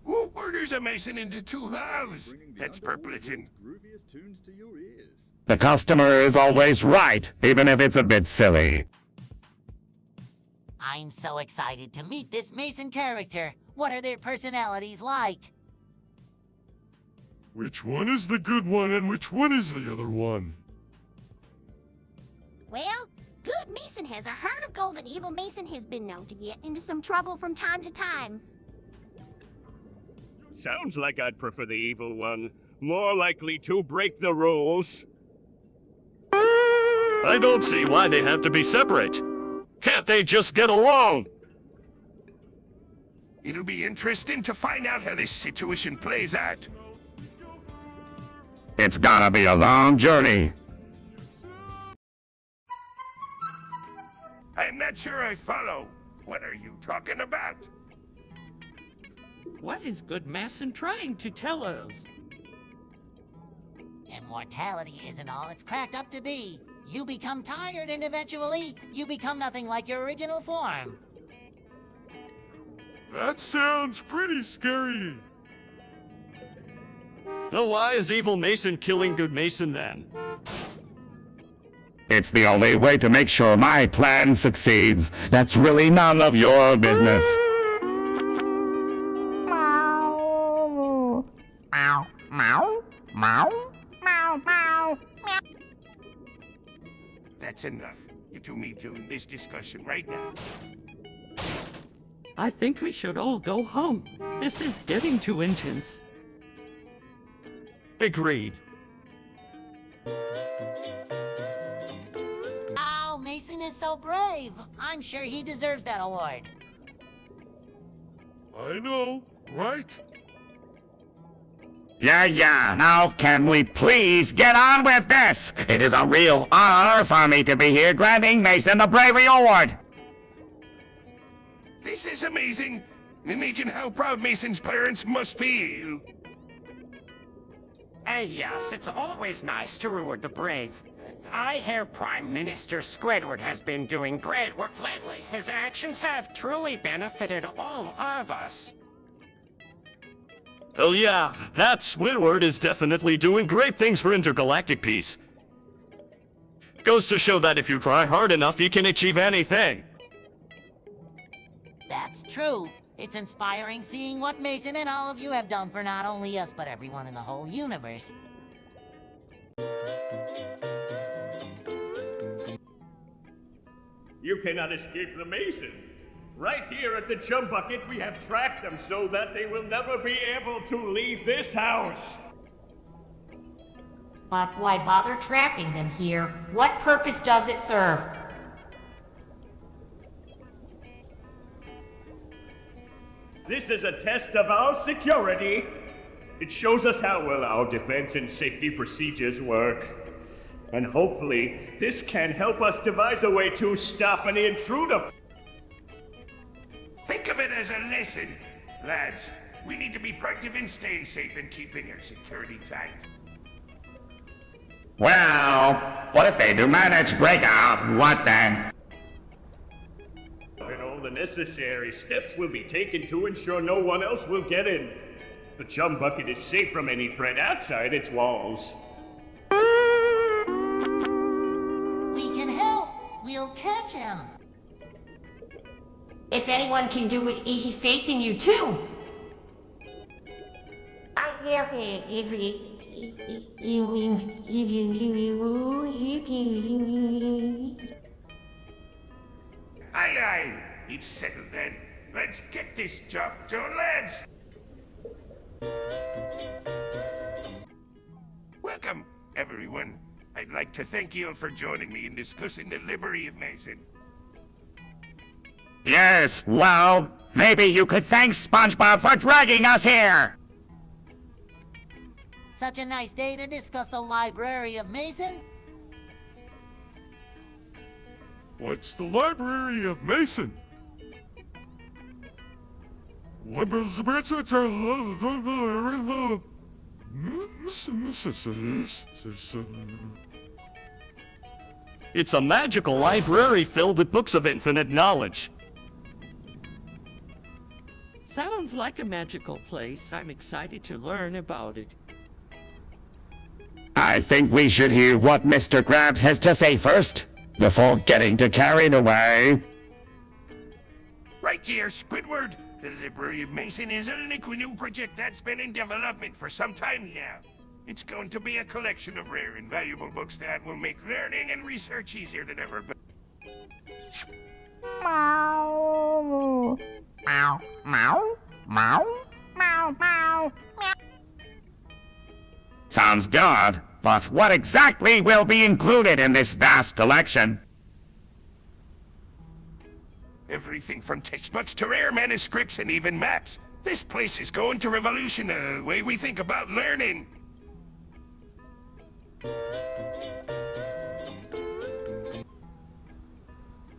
Who orders a mason into two halves? That's perplexing. Grooviest tunes to your ears. The customer is always right, even if it's a bit silly. I'm so excited to meet this Mason character. What are their personalities like? Which one is the good one and which one is the other one? Well, good Mason has a heart of gold, and evil Mason has been known to get into some trouble from time to time. Sounds like I'd prefer the evil one. More likely to break the rules. I don't see why they have to be separate. Can't they just get along? It'll be interesting to find out how this situation plays out. It's gonna be a long journey. I'm not sure I follow. What are you talking about? What is good Mason trying to tell us? Immortality isn't all it's cracked up to be. You become tired and eventually, you become nothing like your original form. That sounds pretty scary. So why is evil Mason killing good Mason then? It's the only way to make sure my plan succeeds. That's really none of your business. Meow. Meow. Meow. Meow. Meow. Meow. That's enough. You two need to end this discussion right now. I think we should all go home. This is getting too intense. Agreed. Oh, Mason is so brave. I'm sure he deserves that award. I know, right? Yeah. Now can we please get on with this? It is a real honor for me to be here granting Mason the Bravery Award. This is amazing. Imagine how proud Mason's parents must feel. Yes, it's always nice to reward the brave. I hear Prime Minister Squidward has been doing great work lately. His actions have truly benefited all of us. Oh yeah, that Squidward is definitely doing great things for intergalactic peace. Goes to show that if you try hard enough, you can achieve anything. That's true. It's inspiring seeing what Mason and all of you have done for not only us, but everyone in the whole universe. You cannot escape the Mason. Right here at the Chum Bucket, we have tracked them so that they will never be able to leave this house. But why bother trapping them here? What purpose does it serve? This is a test of our security. It shows us how well our defense and safety procedures work. And hopefully, this can help us devise a way to stop any intruder. Think of it as a lesson. Lads, we need to be proactive in staying safe and keeping our security tight. Well, what if they do manage to break out? What then? And all the necessary steps will be taken to ensure no one else will get in. The Chum Bucket is safe from any threat outside its walls. We can help. We'll catch him. If anyone can do it, he faith in you too. Aye. It's settled then. Let's get this job done, lads. Welcome, everyone. I'd like to thank you all for joining me in discussing the liberty of Mason. Yes, well, maybe you could thank SpongeBob for dragging us here. Such a nice day to discuss the library of Mason. What's the Library of Mason? It's a magical library filled with books of infinite knowledge. Sounds like a magical place. I'm excited to learn about it. I think we should hear what Mr. Krabs has to say first, before getting too carried away. Right here, Squidward. The Library of Mason is an new project that's been in development for some time now. It's going to be a collection of rare and valuable books that will make learning and research easier than ever before. Meow. Meow. Meow. Meow. Meow. Meow. Sounds good, but what exactly will be included in this vast collection? Everything from textbooks to rare manuscripts and even maps. This place is going to revolutionize the way we think about learning.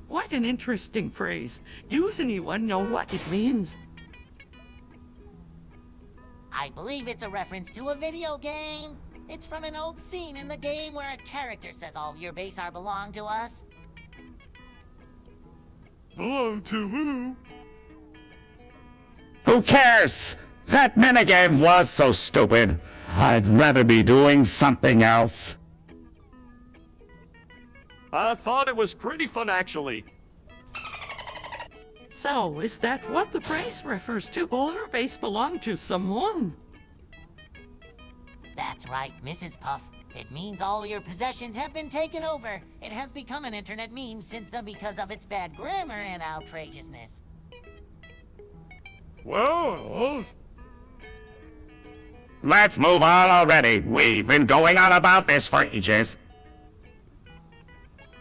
What an interesting phrase. Does anyone know what it means? I believe it's a reference to a video game. It's from an old scene in the game where a character says all of your base are belong to us. Belong to who? Who cares? That minigame was so stupid. I'd rather be doing something else. I thought it was pretty fun, actually. So, is that what the phrase refers to? All our base belong to someone? That's right, Mrs. Puff. It means all your possessions have been taken over. It has become an internet meme since then because of its bad grammar and outrageousness. Well, Let's move on already. We've been going on about this for ages.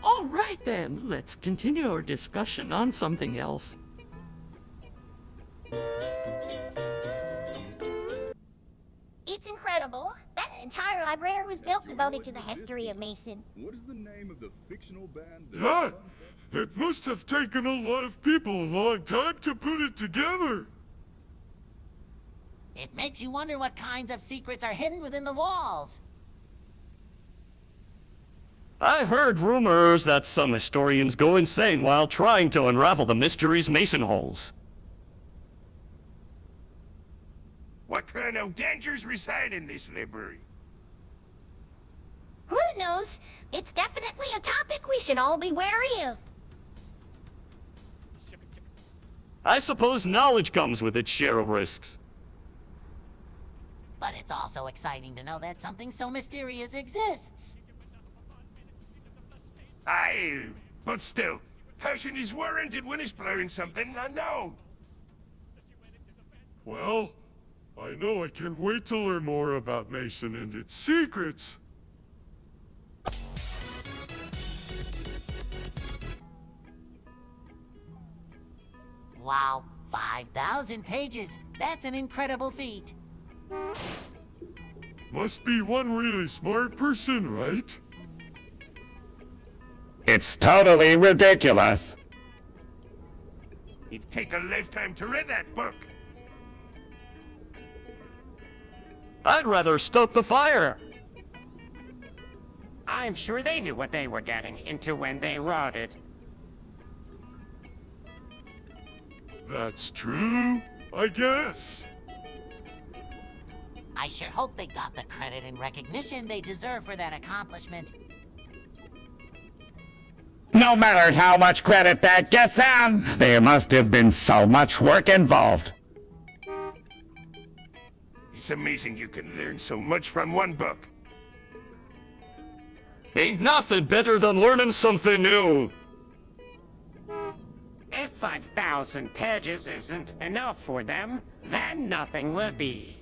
All right then, let's continue our discussion on something else. It's incredible. That entire library was built devoted to the history of Mason. What is the name of the fictional band? yeah, it must have taken a lot of people a long time to put it together. It makes you wonder what kinds of secrets are hidden within the walls. I've heard rumors that some historians go insane while trying to unravel the mysteries Mason holds. What kind of dangers reside in this library? Who knows? It's definitely a topic we should all be wary of. I suppose knowledge comes with its share of risks. But it's also exciting to know that something so mysterious exists. Aye, but still, caution is warranted when exploring something unknown. Well, I know I can't wait to learn more about Mason and its secrets. Wow, 5,000 pages. That's an incredible feat. Must be one really smart person, right? It's totally ridiculous. It'd take a lifetime to read that book. I'd rather stoke the fire. I'm sure they knew what they were getting into when they wrote it. That's true, I guess. I sure hope they got the credit and recognition they deserve for that accomplishment. No matter how much credit that gets them, there must have been so much work involved. It's amazing you can learn so much from one book. Ain't nothing better than learning something new. If 5,000 pages isn't enough for them, then nothing will be.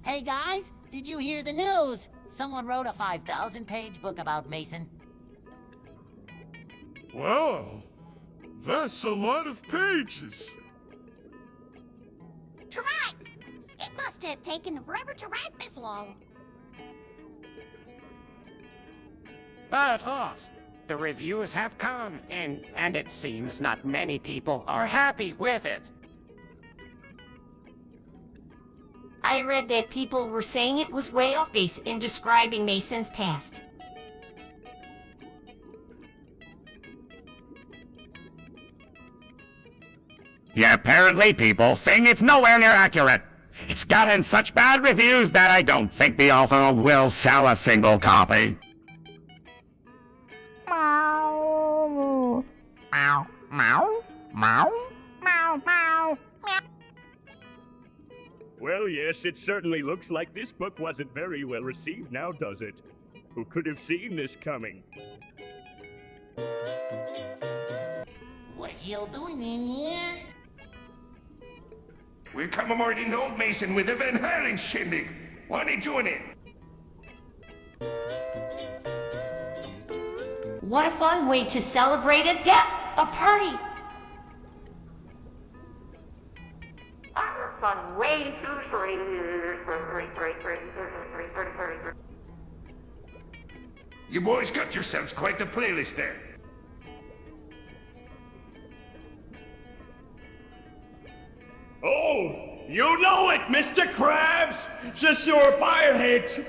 Hey guys, did you hear the news? Someone wrote a 5,000-page book about Mason. Wow, that's a lot of pages. Right! It must have taken forever to write this long. But Hoss, the reviews have come, and it seems not many people are happy with it. I read that people were saying it was way off base in describing Mason's past. Yeah, apparently people think it's nowhere near accurate. It's gotten such bad reviews that I don't think the author will sell a single copy. Meow. Meow. Meow. Meow. Meow. Meow. Well, yes, it certainly looks like this book wasn't very well received now, does it? Who could have seen this coming? What you doing in here? We're commemorating old Mason with a Van Halen shindig. Want to join in? What a fun way to celebrate a death! A party! Fun way to You boys got yourselves quite the playlist there. Oh, you know it, Mr. Krabs! The sewer fire hit!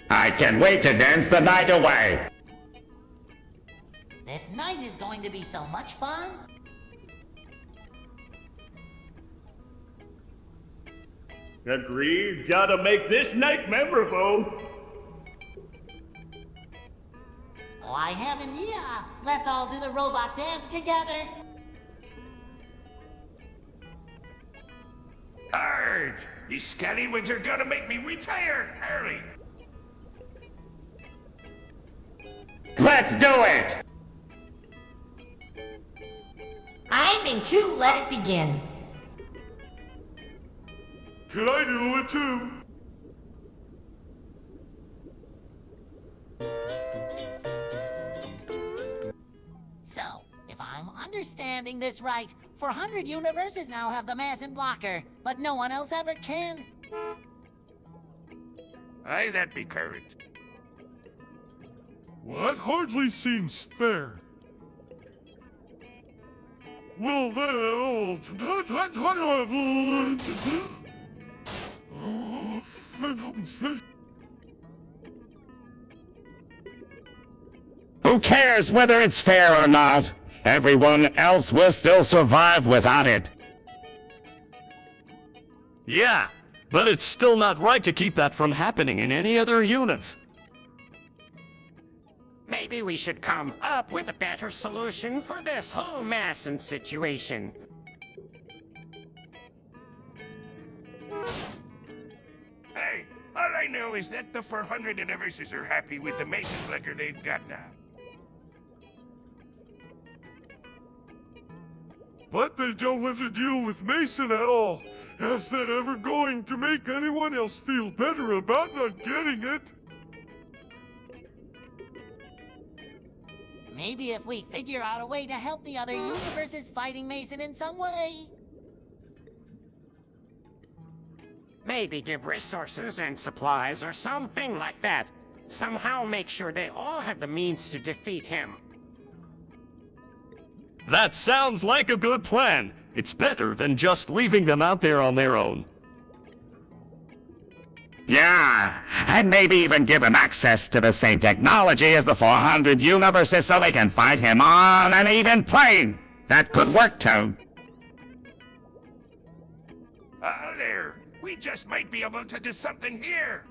I can't wait to dance the night away. This night is going to be so much fun. Agreed, gotta make this night memorable. Oh, I have an idea. Let's all do the robot dance together. Hard! These scallywags are gonna make me retire early. Let's do it! I'm in two, let it begin. Can I do it too? So, if I'm understanding this right, 400 universes now have the Mason blocker, but no one else ever can. Aye, that be current. Well, that hardly seems fair. Well, Who cares whether it's fair or not? Everyone else will still survive without it. Yeah, but it's still not right to keep that from happening in any other unit. Maybe we should come up with a better solution for this whole Mason situation. Hey, all I know is that the 400 universes are happy with the Mason blicker they've got now. But they don't have to deal with Mason at all. Is that ever going to make anyone else feel better about not getting it? Maybe if we figure out a way to help the other universes fighting Mason in some way. Maybe give resources and supplies or something like that. Somehow make sure they all have the means to defeat him. That sounds like a good plan. It's better than just leaving them out there on their own. Yeah, and maybe even give them access to the same technology as the 400 universes so they can fight him on an even plane. That could work too. There! We just might be able to do something here!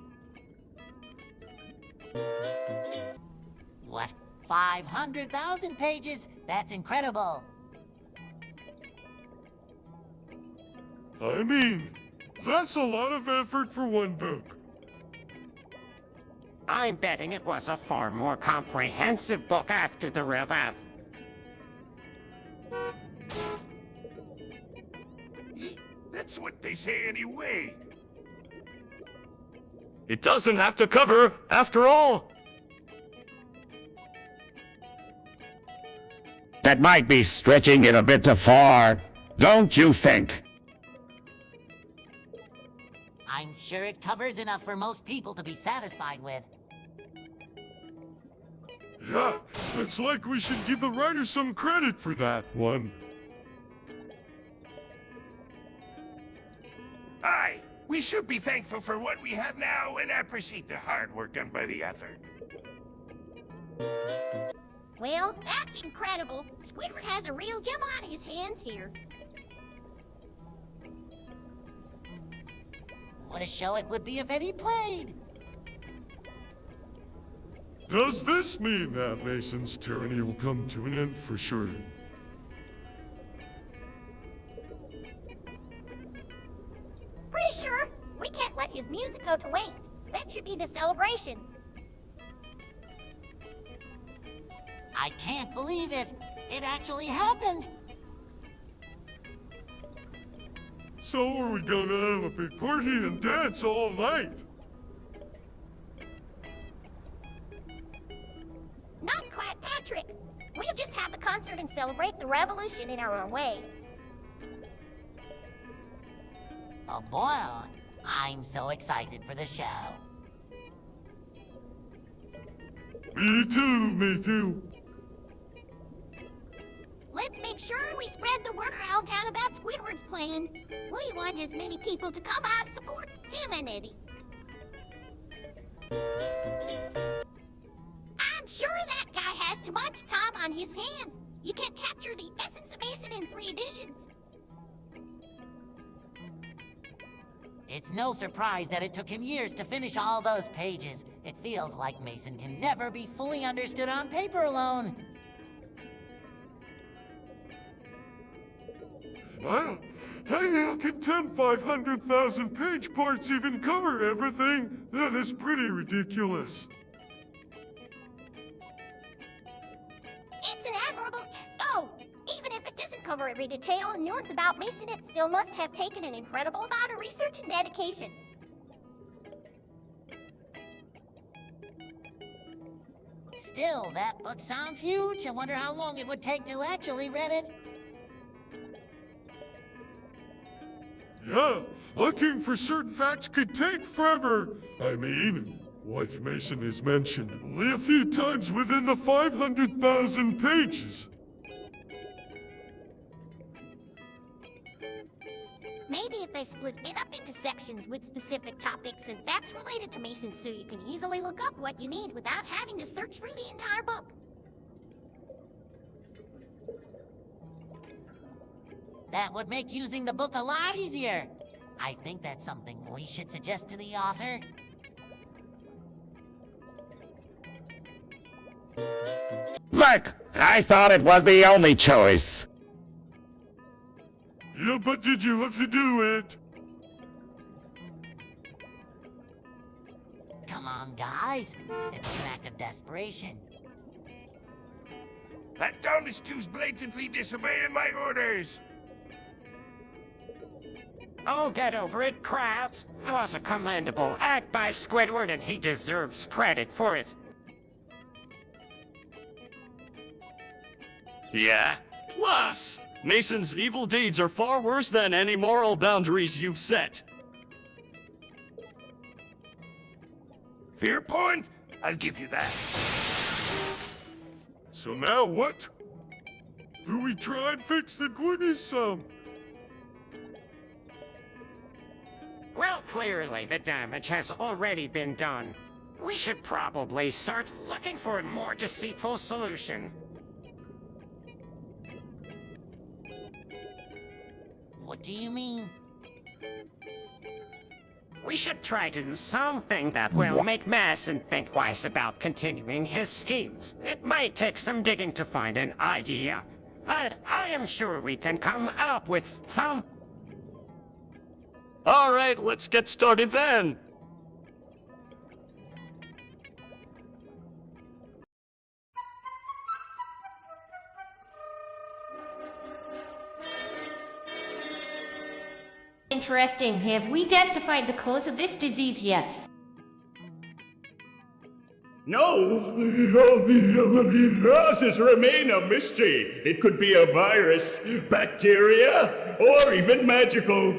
What? 500,000 pages? That's incredible. I mean, that's a lot of effort for one book. I'm betting it was a far more comprehensive book after the revamp. That's what they say anyway. It doesn't have to cover, after all. That might be stretching it a bit too far, don't you think? I'm sure it covers enough for most people to be satisfied with. Yeah, it's like we should give the writer some credit for that one. Aye, we should be thankful for what we have now and appreciate the hard work done by the author. Well, that's incredible. Squidward has a real gem on his hands here. What a show it would be if Eddie played. Does this mean that Mason's tyranny will come to an end for sure? Pretty sure. We can't let his music go to waste. That should be the celebration. I can't believe it. It actually happened. So are we gonna have a big party and dance all night? Not quite, Patrick. We'll just have the concert and celebrate the revolution in our own way. Oh boy, I'm so excited for the show. Me too, me too. Let's make sure we spread the word around town about Squidward's plan. We want as many people to come out and support him and Eddie. I'm sure that guy has too much time on his hands. You can't capture the essence of Mason in 3 editions. It's no surprise that it took him years to finish all those pages. It feels like Mason can never be fully understood on paper alone. Wow, how can 10 500,000 page parts even cover everything? That is pretty ridiculous. It's an admirable... Oh, even if it doesn't cover every detail and nuance about Mason, it still must have taken an incredible amount of research and dedication. Still, that book sounds huge. I wonder how long it would take to actually read it. Yeah, looking for certain facts could take forever. I mean, what Mason has mentioned only a few times within the 500,000 pages. Maybe if they split it up into sections with specific topics and facts related to Mason so you can easily look up what you need without having to search through the entire book. That would make using the book a lot easier. I think that's something we should suggest to the author. But I thought it was the only choice. Yeah, but did you have to do it? Come on, guys. It's an act of desperation. That Donus 2's blatantly disobeying my orders! Oh, get over it, Krabs. It was a commendable act by Squidward, and he deserves credit for it. Yeah? Plus, Mason's evil deeds are far worse than any moral boundaries you've set. Fair point. I'll give you that. So now what? Do we try and fix the goodies some? Well, clearly the damage has already been done. We should probably start looking for a more deceitful solution. What do you mean? We should try to do something that will make Mason think twice about continuing his schemes. It might take some digging to find an idea, but I am sure we can come up with some. All right, let's get started then. Interesting. Have we identified the cause of this disease yet? No, the causes remain a mystery. It could be a virus, bacteria, or even magical.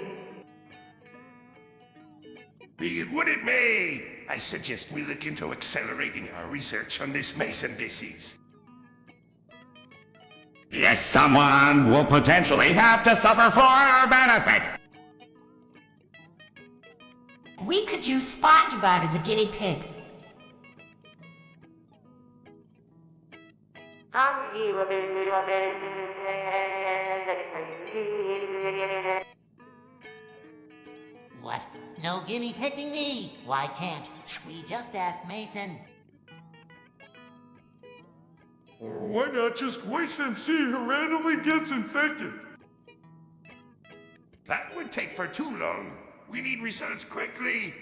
Be it what it may, I suggest we look into accelerating our research on this Mason disease. Yes, someone will potentially have to suffer for our benefit. We could use SpongeBob as a guinea pig. What? No guinea picking me? Why can't we just ask Mason? Or why not just wait and see who randomly gets infected? That would take for too long. We need results quickly.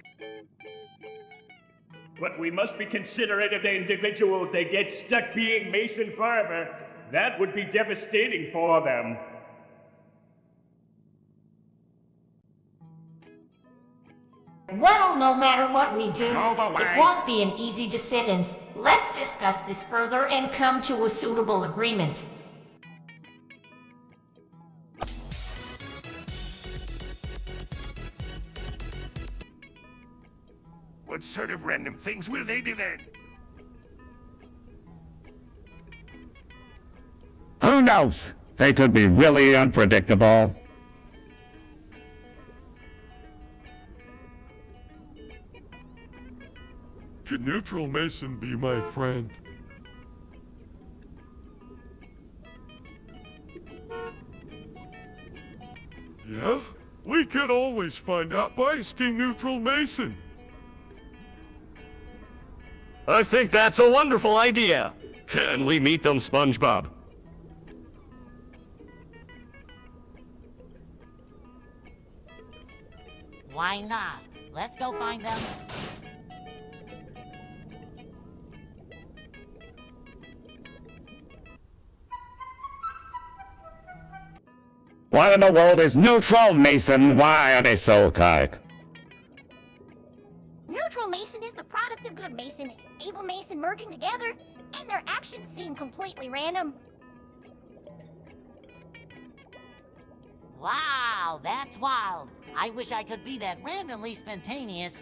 But we must be considerate of the individual if they get stuck being Mason forever. That would be devastating for them. Well, no matter what we do, Move away. it won't be an easy decision. Let's discuss this further and come to a suitable agreement. What sort of random things will they do then? Who knows? They could be really unpredictable. Could Neutral Mason be my friend? Yeah? We could always find out by asking Neutral Mason. I think that's a wonderful idea. Can we meet them, SpongeBob? Why not? Let's go find them. What in the world is Neutral Mason? Why are they so kind? Neutral Mason is the product of good Mason and evil Mason merging together, and their actions seem completely random. Wow, that's wild. I wish I could be that randomly spontaneous.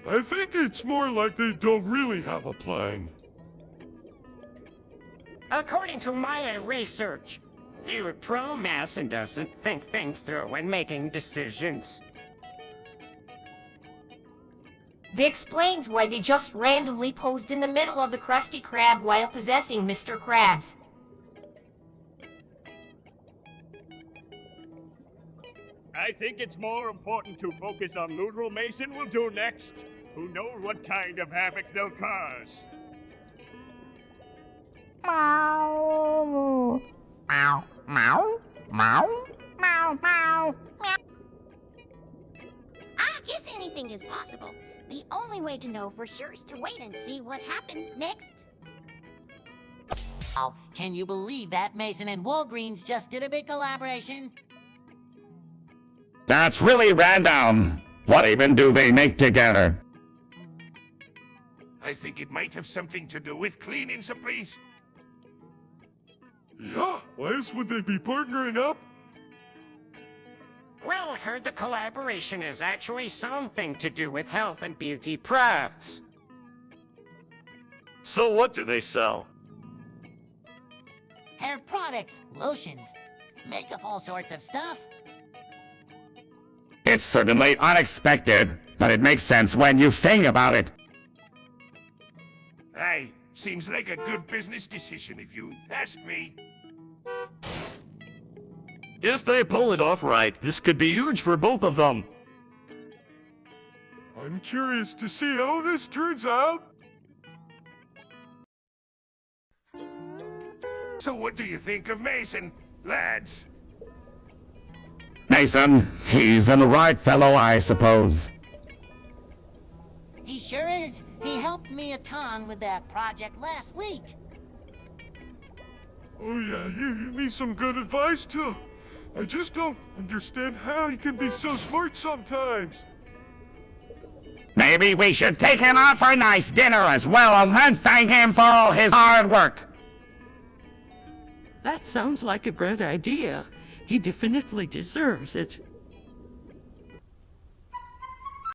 I think it's more like they don't really have a plan. According to my research, Neutral Mason doesn't think things through when making decisions. This explains why they just randomly posed in the middle of the Krusty Krab while possessing Mr. Krabs. I think it's more important to focus on Neutral Mason will do next. Who knows what kind of havoc they'll cause. Meow. Meow. Meow. Meow. Meow. Meow. I guess anything is possible. The only way to know for sure is to wait and see what happens next. Oh, can you believe that Mason and Walgreens just did a big collaboration? That's really random. What even do they make together? I think it might have something to do with cleaning supplies. Yeah, why else would they be partnering up? Well, I heard the collaboration is actually something to do with health and beauty products. So what do they sell? Hair products, lotions, makeup, all sorts of stuff. It's certainly unexpected, but it makes sense when you think about it. Aye, seems like a good business decision if you ask me. If they pull it off right, this could be huge for both of them. I'm curious to see how this turns out. So what do you think of Mason, lads? Mason, he's an right fellow, I suppose. He sure is. He helped me a ton with that project last week. Oh yeah, you gave me some good advice too. I just don't understand how he can be so smart sometimes. Maybe we should take him out for a nice dinner as well and then thank him for all his hard work. That sounds like a great idea. He definitely deserves it.